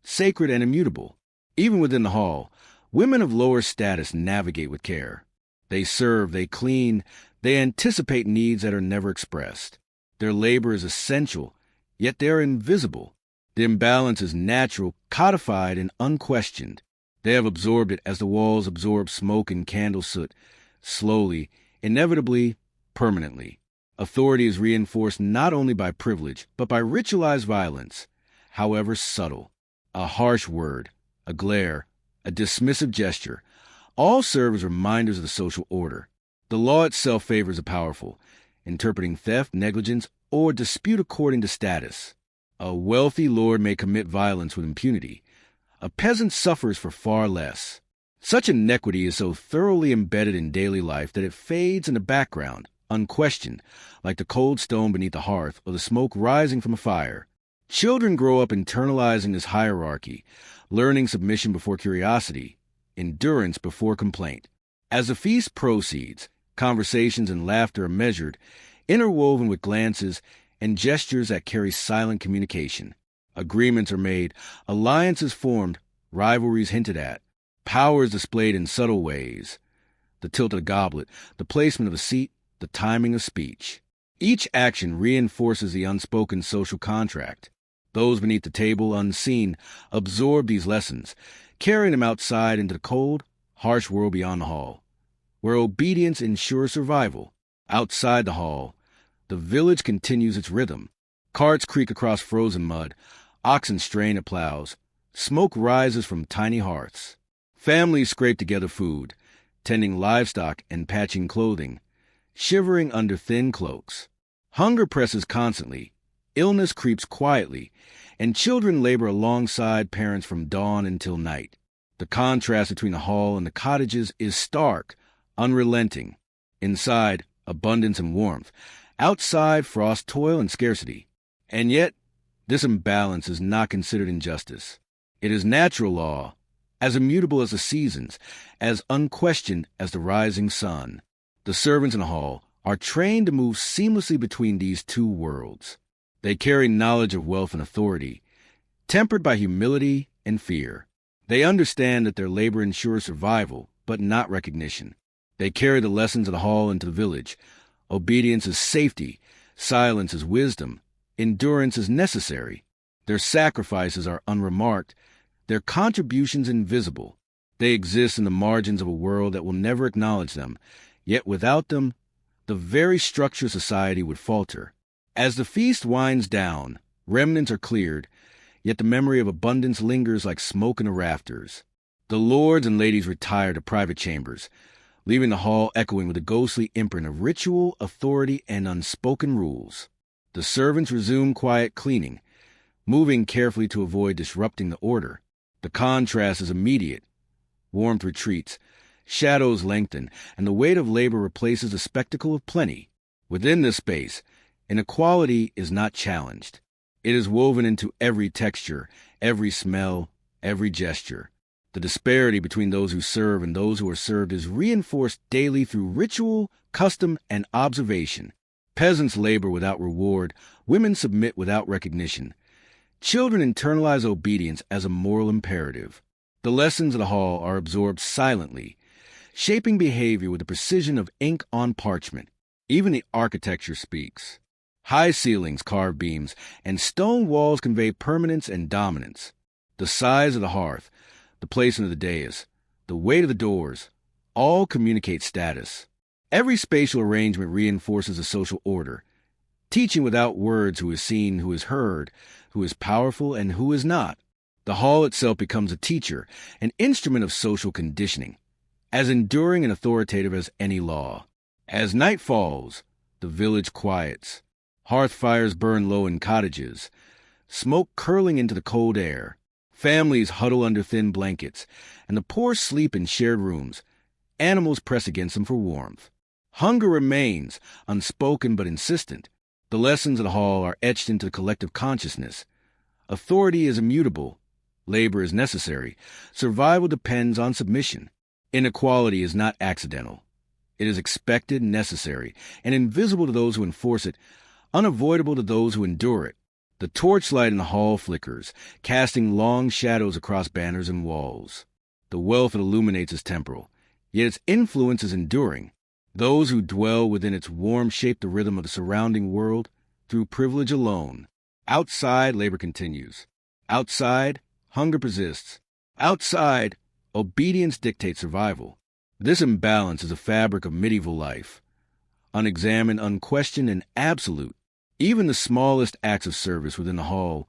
sacred, and immutable. Even within the hall, women of lower status navigate with care. They serve, they clean, they anticipate needs that are never expressed. Their labor is essential, yet they are invisible. The imbalance is natural, codified, and unquestioned. They have absorbed it as the walls absorb smoke and candle soot, slowly, inevitably, permanently. Authority is reinforced not only by privilege, but by ritualized violence, however subtle. A harsh word, a glare, a dismissive gesture, all serve as reminders of the social order. The law itself favors the powerful, interpreting theft, negligence, or dispute according to status. A wealthy lord may commit violence with impunity. A peasant suffers for far less. Such inequity is so thoroughly embedded in daily life that it fades in the background, unquestioned, like the cold stone beneath the hearth or the smoke rising from a fire. Children grow up internalizing this hierarchy, learning submission before curiosity, endurance before complaint. As the feast proceeds, conversations and laughter are measured, interwoven with glances and gestures that carry silent communication. Agreements are made, alliances formed, rivalries hinted at. Power is displayed in subtle ways. The tilt of the goblet, the placement of a seat, the timing of speech. Each action reinforces the unspoken social contract. Those beneath the table, unseen, absorb these lessons, carrying them outside into the cold, harsh world beyond the hall, where obedience ensures survival. Outside the hall, the village continues its rhythm. Carts creak across frozen mud, oxen strain at plows, smoke rises from tiny hearths. Families scrape together food, tending livestock and patching clothing, shivering under thin cloaks. Hunger presses constantly, illness creeps quietly, and children labor alongside parents from dawn until night. The contrast between the hall and the cottages is stark, unrelenting. Inside, abundance and warmth. Outside, frost, toil, and scarcity. And yet, this imbalance is not considered injustice. It is natural law, as immutable as the seasons, as unquestioned as the rising sun. The servants in the hall are trained to move seamlessly between these two worlds. They carry knowledge of wealth and authority, tempered by humility and fear. They understand that their labor ensures survival, but not recognition. They carry the lessons of the hall into the village. Obedience is safety, silence is wisdom, endurance is necessary. Their sacrifices are unremarked, their contributions invisible. They exist in the margins of a world that will never acknowledge them, yet without them, the very structure of society would falter. As the feast winds down, remnants are cleared, yet the memory of abundance lingers like smoke in the rafters. The lords and ladies retire to private chambers, leaving the hall echoing with the ghostly imprint of ritual, authority, and unspoken rules. The servants resume quiet cleaning, moving carefully to avoid disrupting the order. The contrast is immediate. Warmth retreats, shadows lengthen, and the weight of labor replaces the spectacle of plenty. Within this space, inequality is not challenged. It is woven into every texture, every smell, every gesture. The disparity between those who serve and those who are served is reinforced daily through ritual, custom, and observation. Peasants labor without reward, women submit without recognition. Children internalize obedience as a moral imperative. The lessons of the hall are absorbed silently, shaping behavior with the precision of ink on parchment. Even the architecture speaks. High ceilings carve beams, and stone walls convey permanence and dominance. The size of the hearth, the placement of the dais, the weight of the doors, all communicate status. Every spatial arrangement reinforces a social order, teaching without words who is seen, who is heard, who is powerful, and who is not. The hall itself becomes a teacher, an instrument of social conditioning, as enduring and authoritative as any law. As night falls, the village quiets. Hearth fires burn low in cottages, smoke curling into the cold air. Families huddle under thin blankets, and the poor sleep in shared rooms. Animals press against them for warmth. Hunger remains, unspoken but insistent. The lessons of the hall are etched into the collective consciousness. Authority is immutable. Labor is necessary. Survival depends on submission. Inequality is not accidental. It is expected, necessary, and invisible to those who enforce it, unavoidable to those who endure it. The torchlight in the hall flickers, casting long shadows across banners and walls. The wealth it illuminates is temporal, yet its influence is enduring. Those who dwell within its warmth shape the rhythm of the surrounding world through privilege alone. Outside, labor continues. Outside, hunger persists. Outside, obedience dictates survival. This imbalance is a fabric of medieval life, unexamined, unquestioned, and absolute. Even the smallest acts of service within the hall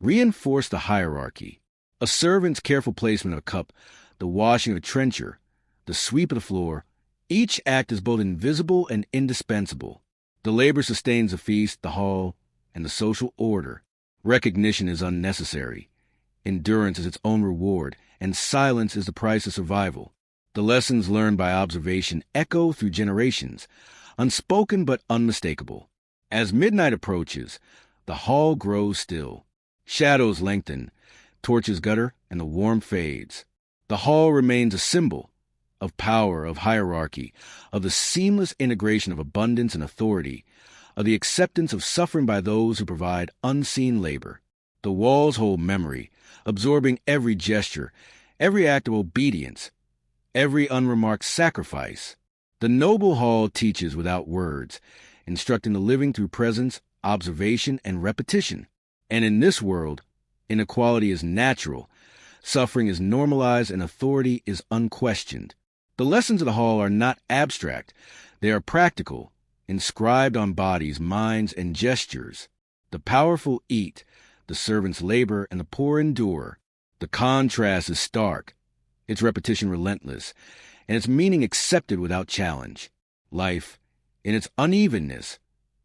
reinforce the hierarchy. A servant's careful placement of a cup, the washing of a trencher, the sweep of the floor, Each act is both invisible and indispensable. The labor sustains the feast, the hall, and the social order. Recognition is unnecessary. Endurance is its own reward, and silence is the price of survival. The lessons learned by observation echo through generations, unspoken but unmistakable. As midnight approaches, the hall grows still. Shadows lengthen, torches gutter, and the warmth fades. The hall remains a symbol of power, of hierarchy, of the seamless integration of abundance and authority, of the acceptance of suffering by those who provide unseen labor. The walls hold memory, absorbing every gesture, every act of obedience, every unremarked sacrifice. The noble hall teaches without words, instructing the living through presence, observation, and repetition. And in this world, inequality is natural, suffering is normalized, and authority is unquestioned. The lessons of the hall are not abstract. They are practical, inscribed on bodies, minds, and gestures. The powerful eat, the servants labor, and the poor endure. The contrast is stark, its repetition relentless, and its meaning accepted without challenge. Life, in its unevenness,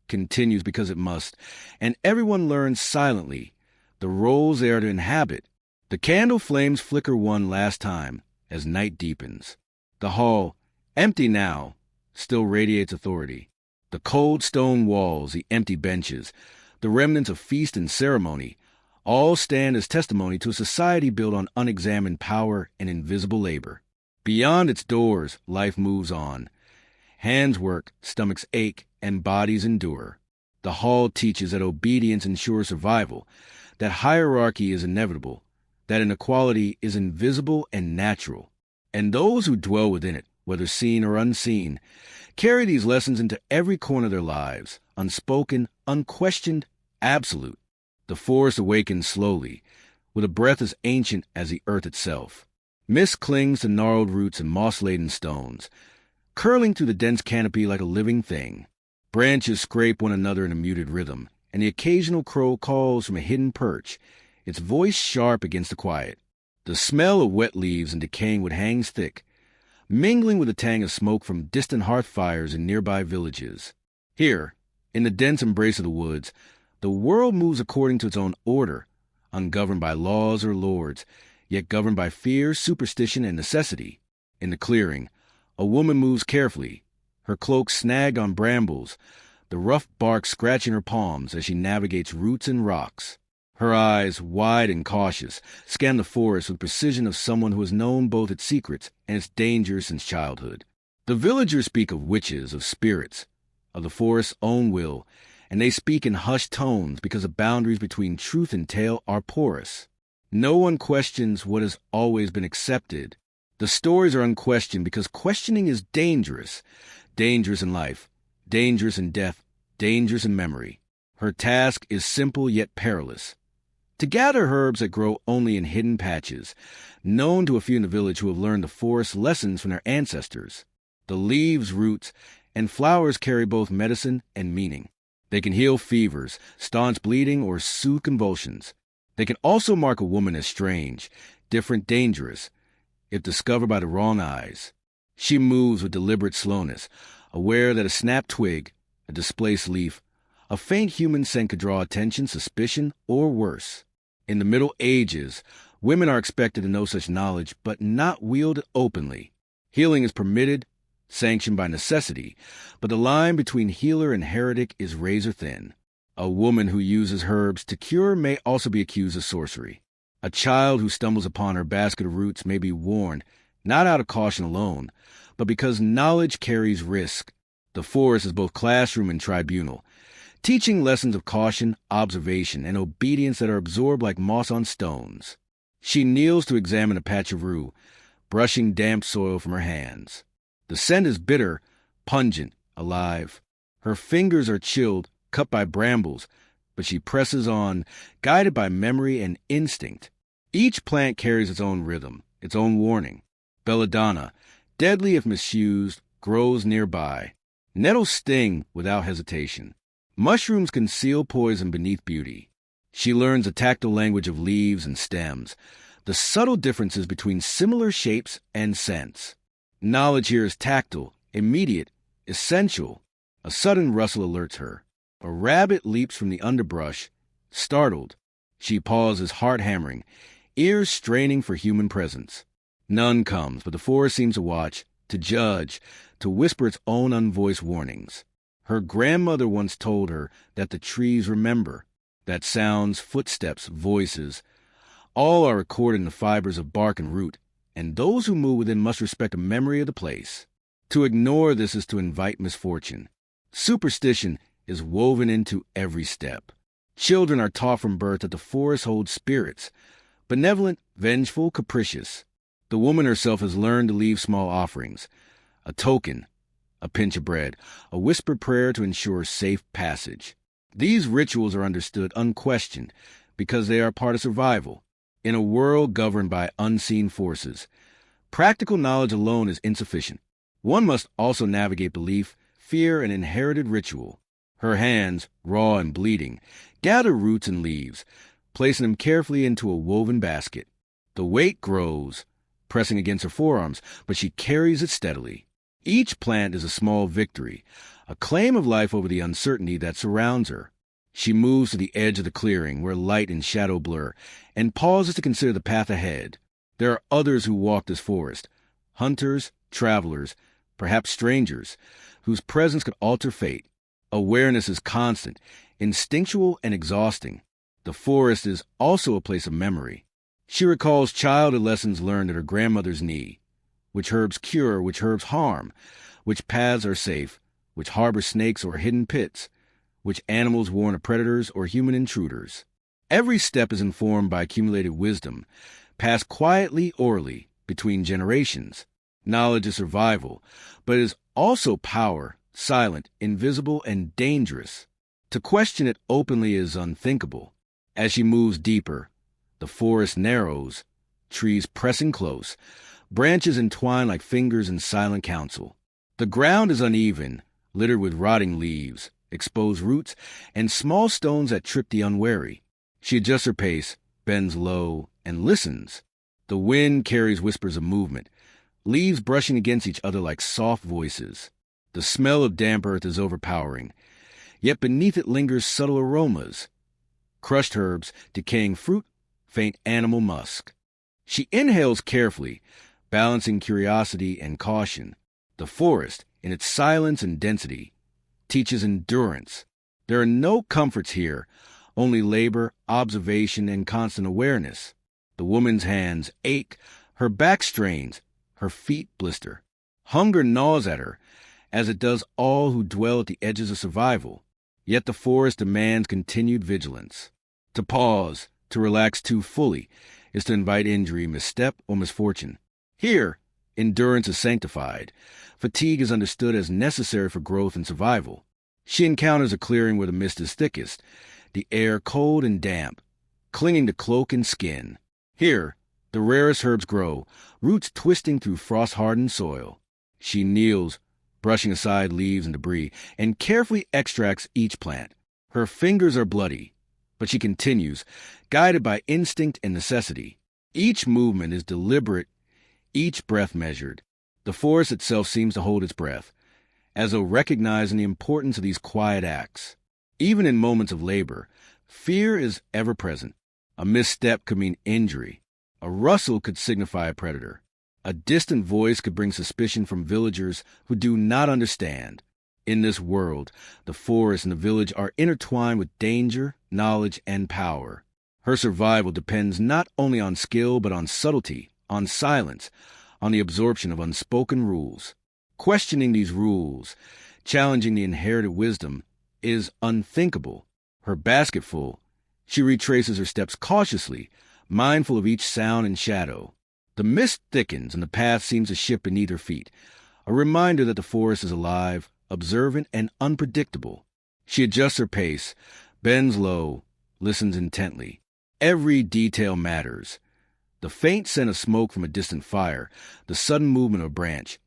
continues because it must, and everyone learns silently the roles they are to inhabit. The candle flames flicker one last time as night deepens. The hall, empty now, still radiates authority. The cold stone walls, the empty benches, the remnants of feast and ceremony, all stand as testimony to a society built on unexamined power and invisible labor. Beyond its doors, life moves on. Hands work, stomachs ache, and bodies endure. The hall teaches that obedience ensures survival, that hierarchy is inevitable, that inequality is invisible and natural. And those who dwell within it, whether seen or unseen, carry these lessons into every corner of their lives, unspoken, unquestioned, absolute. The forest awakens slowly, with a breath as ancient as the earth itself. Mist clings to gnarled roots and moss-laden stones, curling through the dense canopy like a living thing. Branches scrape one another in a muted rhythm, and the occasional crow calls from a hidden perch, its voice sharp against the quiet. The smell of wet leaves and decaying wood hangs thick, mingling with the tang of smoke from distant hearth fires in nearby villages. Here, in the dense embrace of the woods, the world moves according to its own order, ungoverned by laws or lords, yet governed by fear, superstition, and necessity. In the clearing, a woman moves carefully, her cloak snagged on brambles, the rough bark scratching her palms as she navigates roots and rocks. Her eyes, wide and cautious, scan the forest with precision of someone who has known both its secrets and its dangers since childhood. The villagers speak of witches, of spirits, of the forest's own will, and they speak in hushed tones because the boundaries between truth and tale are porous. No one questions what has always been accepted. The stories are unquestioned because questioning is dangerous. Dangerous in life, dangerous in death, dangerous in memory. Her task is simple yet perilous. To gather herbs that grow only in hidden patches, known to a few in the village who have learned the forest's lessons from their ancestors. The leaves, roots, and flowers carry both medicine and meaning. They can heal fevers, staunch bleeding, or soothe convulsions. They can also mark a woman as strange, different, dangerous, if discovered by the wrong eyes. She moves with deliberate slowness, aware that a snapped twig, a displaced leaf, a faint human scent could draw attention, suspicion, or worse. In the Middle Ages, women are expected to know such knowledge, but not wield it openly. Healing is permitted, sanctioned by necessity, but the line between healer and heretic is razor thin. A woman who uses herbs to cure may also be accused of sorcery. A child who stumbles upon her basket of roots may be warned, not out of caution alone, but because knowledge carries risk. The forest is both classroom and tribunal, teaching lessons of caution, observation, and obedience that are absorbed like moss on stones. She kneels to examine a patch of rue, brushing damp soil from her hands. The scent is bitter, pungent, alive. Her fingers are chilled, cut by brambles, but she presses on, guided by memory and instinct. Each plant carries its own rhythm, its own warning. Belladonna, deadly if misused, grows nearby. Nettles sting without hesitation. Mushrooms conceal poison beneath beauty. She learns the tactile language of leaves and stems, the subtle differences between similar shapes and scents. Knowledge here is tactile, Immediate, essential. A sudden rustle alerts her. A rabbit leaps from the underbrush. Startled, she pauses, heart hammering, ears straining for human presence. None comes, but the forest seems to watch, to judge, to whisper its own unvoiced warnings. Her grandmother once told her that the trees remember, that sounds, footsteps, voices, all are recorded in the fibers of bark and root, and those who move within must respect a memory of the place. To ignore this is to invite misfortune. Superstition is woven into every step. Children are taught from birth that the forest holds spirits, benevolent, vengeful, capricious. The woman herself has learned to leave small offerings, a token, a pinch of bread, a whispered prayer to ensure safe passage. These rituals are understood unquestioned because they are part of survival. In a world governed by unseen forces, practical knowledge alone is insufficient. One must also navigate belief, fear, and inherited ritual. Her hands, raw and bleeding, gather roots and leaves, placing them carefully into a woven basket. The weight grows, pressing against her forearms, but she carries it steadily. Each plant is a small victory, a claim of life over the uncertainty that surrounds her. She moves to the edge of the clearing where light and shadow blur, and pauses to consider the path ahead. There are others who walk this forest, hunters, travelers, perhaps strangers, whose presence could alter fate. Awareness is constant, instinctual, and exhausting. The forest is also a place of memory. She recalls childhood lessons learned at her grandmother's knee. Which herbs cure, which herbs harm, which paths are safe, which harbor snakes or hidden pits, which animals warn of predators or human intruders. Every step is informed by accumulated wisdom, passed quietly, orally, between generations. Knowledge is survival, but it is also power, silent, invisible, and dangerous. To question it openly is unthinkable. As she moves deeper, the forest narrows, trees pressing close, branches entwine like fingers in silent counsel. The ground is uneven, littered with rotting leaves, exposed roots, and small stones that trip the unwary. She adjusts her pace, bends low, and listens. The wind carries whispers of movement, leaves brushing against each other like soft voices. The smell of damp earth is overpowering, yet beneath it lingers subtle aromas. Crushed herbs, decaying fruit, faint animal musk. She inhales carefully, balancing curiosity and caution. The forest, in its silence and density, teaches endurance. There are no comforts here, only labor, observation, and constant awareness. The woman's hands ache, her back strains, her feet blister. Hunger gnaws at her, as it does all who dwell at the edges of survival. Yet the forest demands continued vigilance. To pause, to relax too fully, is to invite injury, misstep, or misfortune. Here, endurance is sanctified. Fatigue is understood as necessary for growth and survival. She encounters a clearing where the mist is thickest, the air cold and damp, clinging to cloak and skin. Here, the rarest herbs grow, roots twisting through frost-hardened soil. She kneels, brushing aside leaves and debris, and carefully extracts each plant. Her fingers are bloody, but she continues, guided by instinct and necessity. Each movement is deliberate, each breath measured. The forest itself seems to hold its breath, as though recognizing the importance of these quiet acts. Even in moments of labor, fear is ever present. A misstep could mean injury. A rustle could signify a predator. A distant voice could bring suspicion from villagers who do not understand. In this world, the forest and the village are intertwined with danger, knowledge, and power. Her survival depends not only on skill but on subtlety, on silence, on the absorption of unspoken rules. Questioning these rules, challenging the inherited wisdom, is unthinkable. Her basket full, she retraces her steps cautiously, mindful of each sound and shadow. The mist thickens and the path seems to shift beneath her feet, a reminder that the forest is alive, observant, and unpredictable. She adjusts her pace, bends low, listens intently. Every detail matters. The faint scent of smoke from a distant fire, the sudden movement of a branch,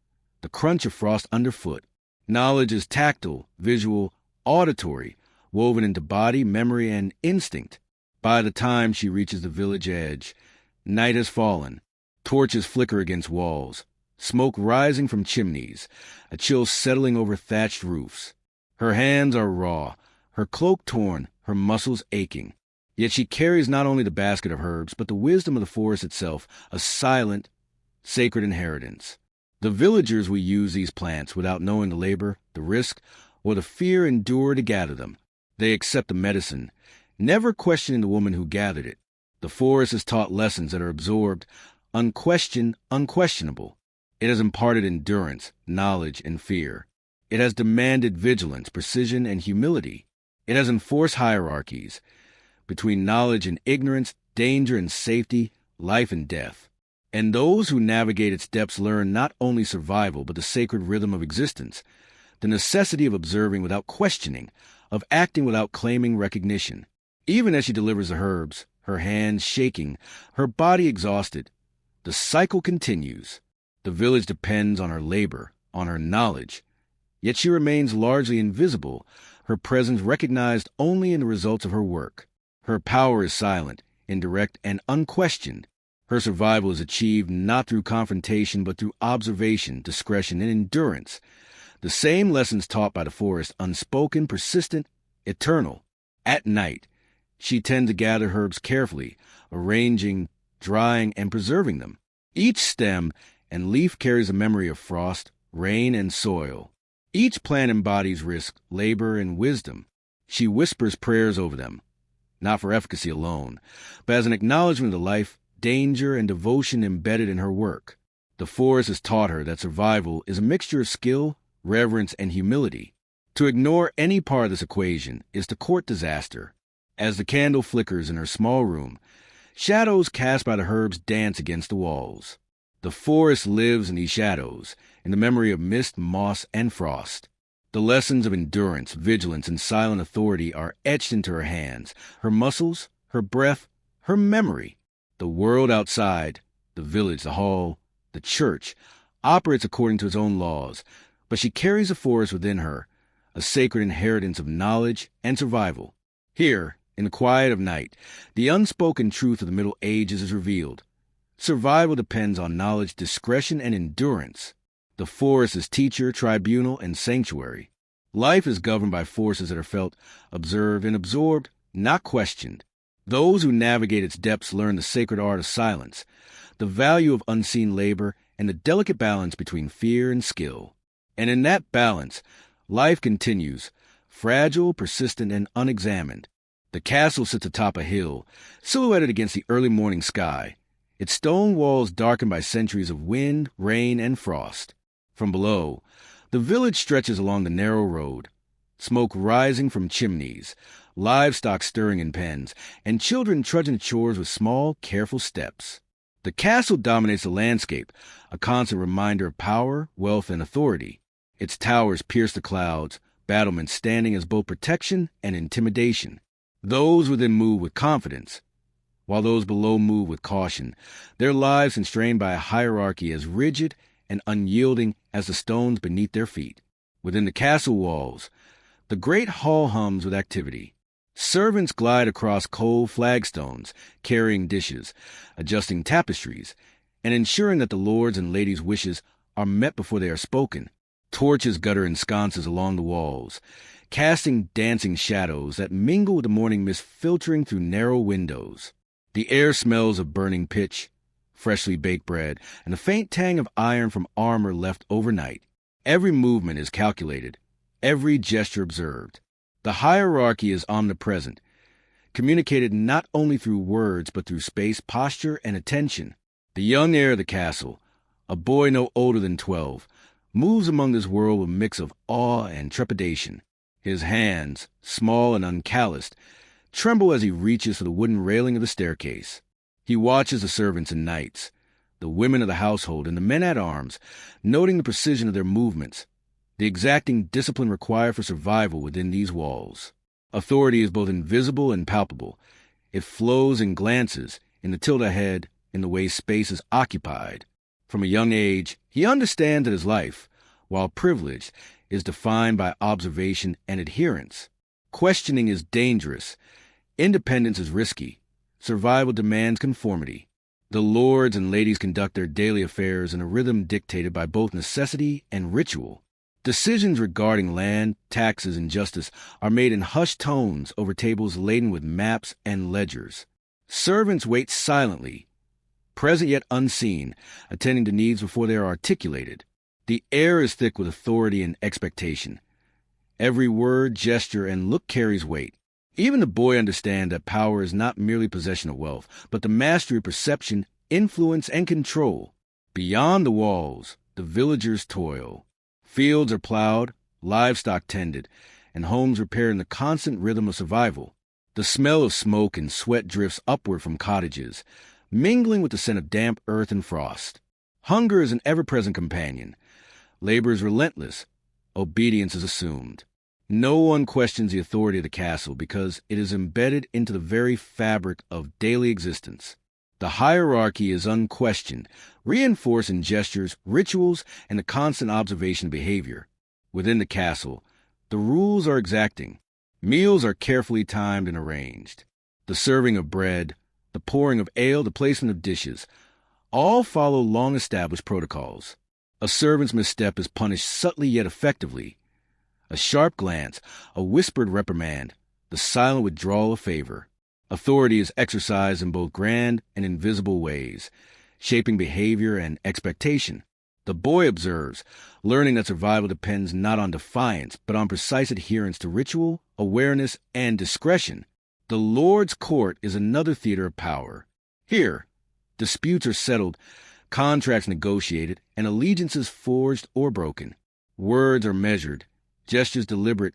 the crunch of frost underfoot. Knowledge is tactile, visual, auditory, woven into body, memory, and instinct. By the time she reaches the village edge, night has fallen. Torches flicker against walls. smoke rising from chimneys, a chill settling over thatched roofs. Her hands are raw, her cloak torn, her muscles aching. Yet she carries not only the basket of herbs, but the wisdom of the forest itself, a silent, sacred inheritance. The villagers will use these plants without knowing the labor, the risk, or the fear endured to gather them. They accept the medicine, never questioning the woman who gathered it. The forest has taught lessons that are absorbed, unquestioned, unquestionable. It has imparted endurance, knowledge, and fear. It has demanded vigilance, precision, and humility. It has enforced hierarchies between knowledge and ignorance, danger and safety, life and death. And those who navigate its depths learn not only survival, but the sacred rhythm of existence, the necessity of observing without questioning, of acting without claiming recognition. Even as she delivers the herbs, her hands shaking, her body exhausted, the cycle continues. The village depends on her labor, on her knowledge. Yet she remains largely invisible, her presence recognized only in the results of her work. Her power is silent, indirect, and unquestioned. Her survival is achieved not through confrontation, but through observation, discretion, and endurance. The same lessons taught by the forest, unspoken, persistent, eternal. At night, she tends to gather herbs carefully, arranging, drying, and preserving them. Each stem and leaf carries a memory of frost, rain, and soil. Each plant embodies risk, labor, and wisdom. She whispers prayers over them, not for efficacy alone, but as an acknowledgement of the life, danger, and devotion embedded in her work. The forest has taught her that survival is a mixture of skill, reverence, and humility. To ignore any part of this equation is to court disaster. As the candle flickers in her small room, shadows cast by the herbs dance against the walls. The forest lives in these shadows, in the memory of mist, moss, and frost. The lessons of endurance, vigilance, and silent authority are etched into her hands, her muscles, her breath, her memory. The world outside, the village, the hall, the church, operates according to its own laws, but she carries the forest within her, a sacred inheritance of knowledge and survival. Here, in the quiet of night, the unspoken truth of the Middle Ages is revealed. Survival depends on knowledge, discretion, and endurance. The forest is teacher, tribunal, and sanctuary. Life is governed by forces that are felt, observed, and absorbed, not questioned. Those who navigate its depths learn the sacred art of silence, the value of unseen labor, and the delicate balance between fear and skill. And in that balance, life continues, fragile, persistent, and unexamined. The castle sits atop a hill, silhouetted against the early morning sky, its stone walls darkened by centuries of wind, rain, and frost. From below, the village stretches along the narrow road, smoke rising from chimneys, livestock stirring in pens, and children trudging chores with small, careful steps. The castle dominates the landscape, a constant reminder of power, wealth, and authority. Its towers pierce the clouds, battlements standing as both protection and intimidation. Those within move with confidence, while those below move with caution, their lives constrained by a hierarchy as rigid and unyielding as the stones beneath their feet. Within the castle walls, the great hall hums with activity. Servants glide across cold flagstones, carrying dishes, adjusting tapestries, and ensuring that the lords' and ladies' wishes are met before they are spoken. Torches gutter in sconces along the walls, casting dancing shadows that mingle with the morning mist filtering through narrow windows. The air smells of burning pitch, freshly baked bread, and the faint tang of iron from armor left overnight. Every movement is calculated, every gesture observed. The hierarchy is omnipresent, communicated not only through words but through space, posture, and attention. The young heir of the castle, a boy no older than 12, moves among this world with a mix of awe and trepidation. His hands, small and uncalloused, tremble as he reaches for the wooden railing of the staircase. He watches the servants and knights, the women of the household, and the men-at-arms, noting the precision of their movements, the exacting discipline required for survival within these walls. Authority is both invisible and palpable. It flows in glances, in the tilt ahead, in the way space is occupied. From a young age, he understands that his life, while privileged, is defined by observation and adherence. Questioning is dangerous. Independence is risky. Survival demands conformity. The lords and ladies conduct their daily affairs in a rhythm dictated by both necessity and ritual. Decisions regarding land, taxes, and justice are made in hushed tones over tables laden with maps and ledgers. Servants wait silently, present yet unseen, attending to needs before they are articulated. The air is thick with authority and expectation. Every word, gesture, and look carries weight. Even the boy understands that power is not merely possession of wealth, but the mastery of perception, influence, and control. Beyond the walls, the villagers toil. Fields are plowed, livestock tended, and homes repaired in the constant rhythm of survival. The smell of smoke and sweat drifts upward from cottages, mingling with the scent of damp earth and frost. Hunger is an ever-present companion. Labor is relentless. Obedience is assumed. No one questions the authority of the castle because it is embedded into the very fabric of daily existence. The hierarchy is unquestioned, reinforced in gestures, rituals, and the constant observation of behavior. Within the castle, the rules are exacting. Meals are carefully timed and arranged. The serving of bread, the pouring of ale, the placement of dishes, all follow long-established protocols. A servant's misstep is punished subtly yet effectively. A sharp glance, a whispered reprimand, the silent withdrawal of favor. Authority is exercised in both grand and invisible ways, shaping behavior and expectation. The boy observes, learning that survival depends not on defiance, but on precise adherence to ritual, awareness, and discretion. The Lord's court is another theater of power. Here, disputes are settled, contracts negotiated, and allegiances forged or broken. Words are measured, gestures deliberate,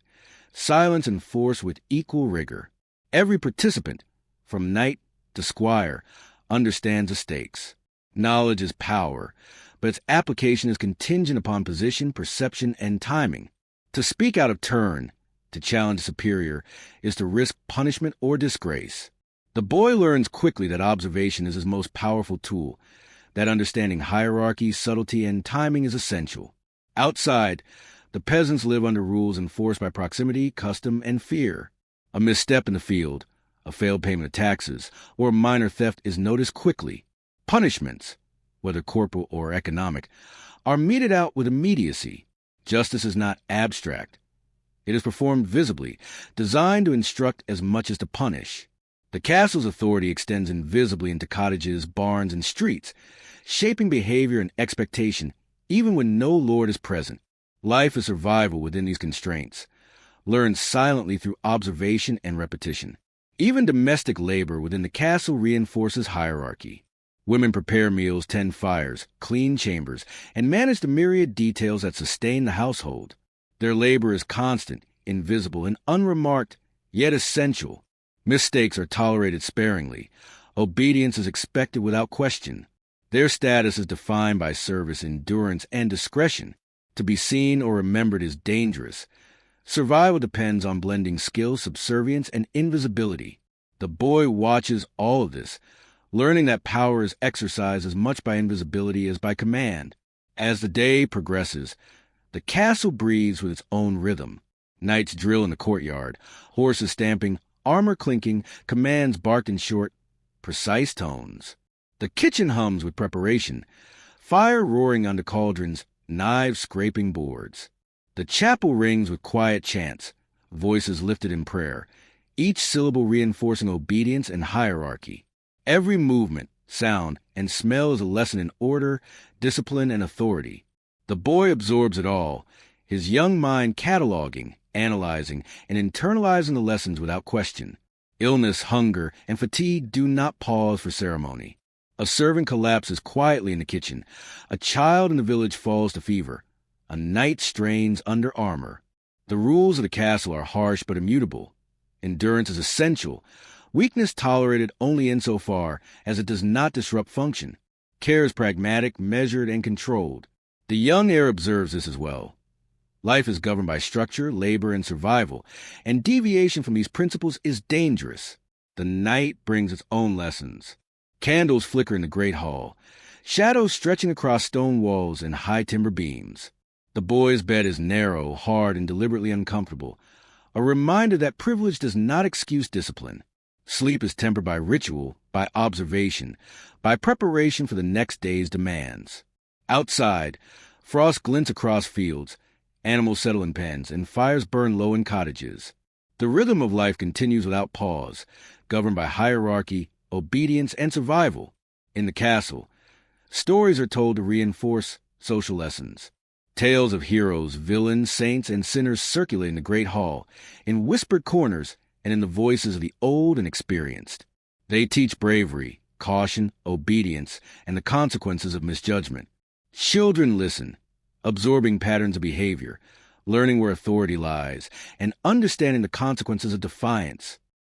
silence enforced with equal rigor. Every participant, from knight to squire, understands the stakes. Knowledge is power, but its application is contingent upon position, perception, and timing. To speak out of turn, to challenge a superior, is to risk punishment or disgrace. The boy learns quickly that observation is his most powerful tool, that understanding hierarchy, subtlety, and timing is essential. Outside, the peasants live under rules enforced by proximity, custom, and fear. A misstep in the field, a failed payment of taxes, or a minor theft is noticed quickly. Punishments, whether corporal or economic, are meted out with immediacy. Justice is not abstract. It is performed visibly, designed to instruct as much as to punish. The castle's authority extends invisibly into cottages, barns, and streets, shaping behavior and expectation even when no lord is present. Life is survival within these constraints, learned silently through observation and repetition. Even domestic labor within the castle reinforces hierarchy. Women prepare meals, tend fires, clean chambers, and manage the myriad details that sustain the household. Their labor is constant, invisible, and unremarked, yet essential. Mistakes are tolerated sparingly. Obedience is expected without question. Their status is defined by service, endurance, and discretion. To be seen or remembered is dangerous. Survival depends on blending skill, subservience, and invisibility. The boy watches all of this, learning that power is exercised as much by invisibility as by command. As the day progresses, the castle breathes with its own rhythm. Knights drill in the courtyard, horses stamping, armor clinking, commands barked in short, precise tones. The kitchen hums with preparation, fire roaring under cauldrons, knives scraping boards. The chapel rings with quiet chants, voices lifted in prayer, each syllable reinforcing obedience and hierarchy. Every movement, sound, and smell is a lesson in order, discipline, and authority. The boy absorbs it all, his young mind cataloging, analyzing, and internalizing the lessons without question. Illness, hunger, and fatigue do not pause for ceremony. A servant collapses quietly in the kitchen. A child in the village falls to fever. A knight strains under armor. The rules of the castle are harsh but immutable. Endurance is essential. Weakness tolerated only insofar as it does not disrupt function. Care is pragmatic, measured, and controlled. The young heir observes this as well. Life is governed by structure, labor, and survival, and deviation from these principles is dangerous. The night brings its own lessons. Candles flicker in the great hall, shadows stretching across stone walls and high timber beams. The boy's bed is narrow, hard, and deliberately uncomfortable, a reminder that privilege does not excuse discipline. Sleep is tempered by ritual, by observation, by preparation for the next day's demands. Outside, frost glints across fields, animals settle in pens, and fires burn low in cottages. The rhythm of life continues without pause, governed by hierarchy, obedience, and survival. In the castle, stories are told to reinforce social lessons. Tales of heroes, villains, saints, and sinners circulate in the great hall, in whispered corners and in the voices of the old and experienced. They teach bravery, caution, obedience, and the consequences of misjudgment. Children listen, absorbing patterns of behavior, learning where authority lies, and understanding the consequences of defiance.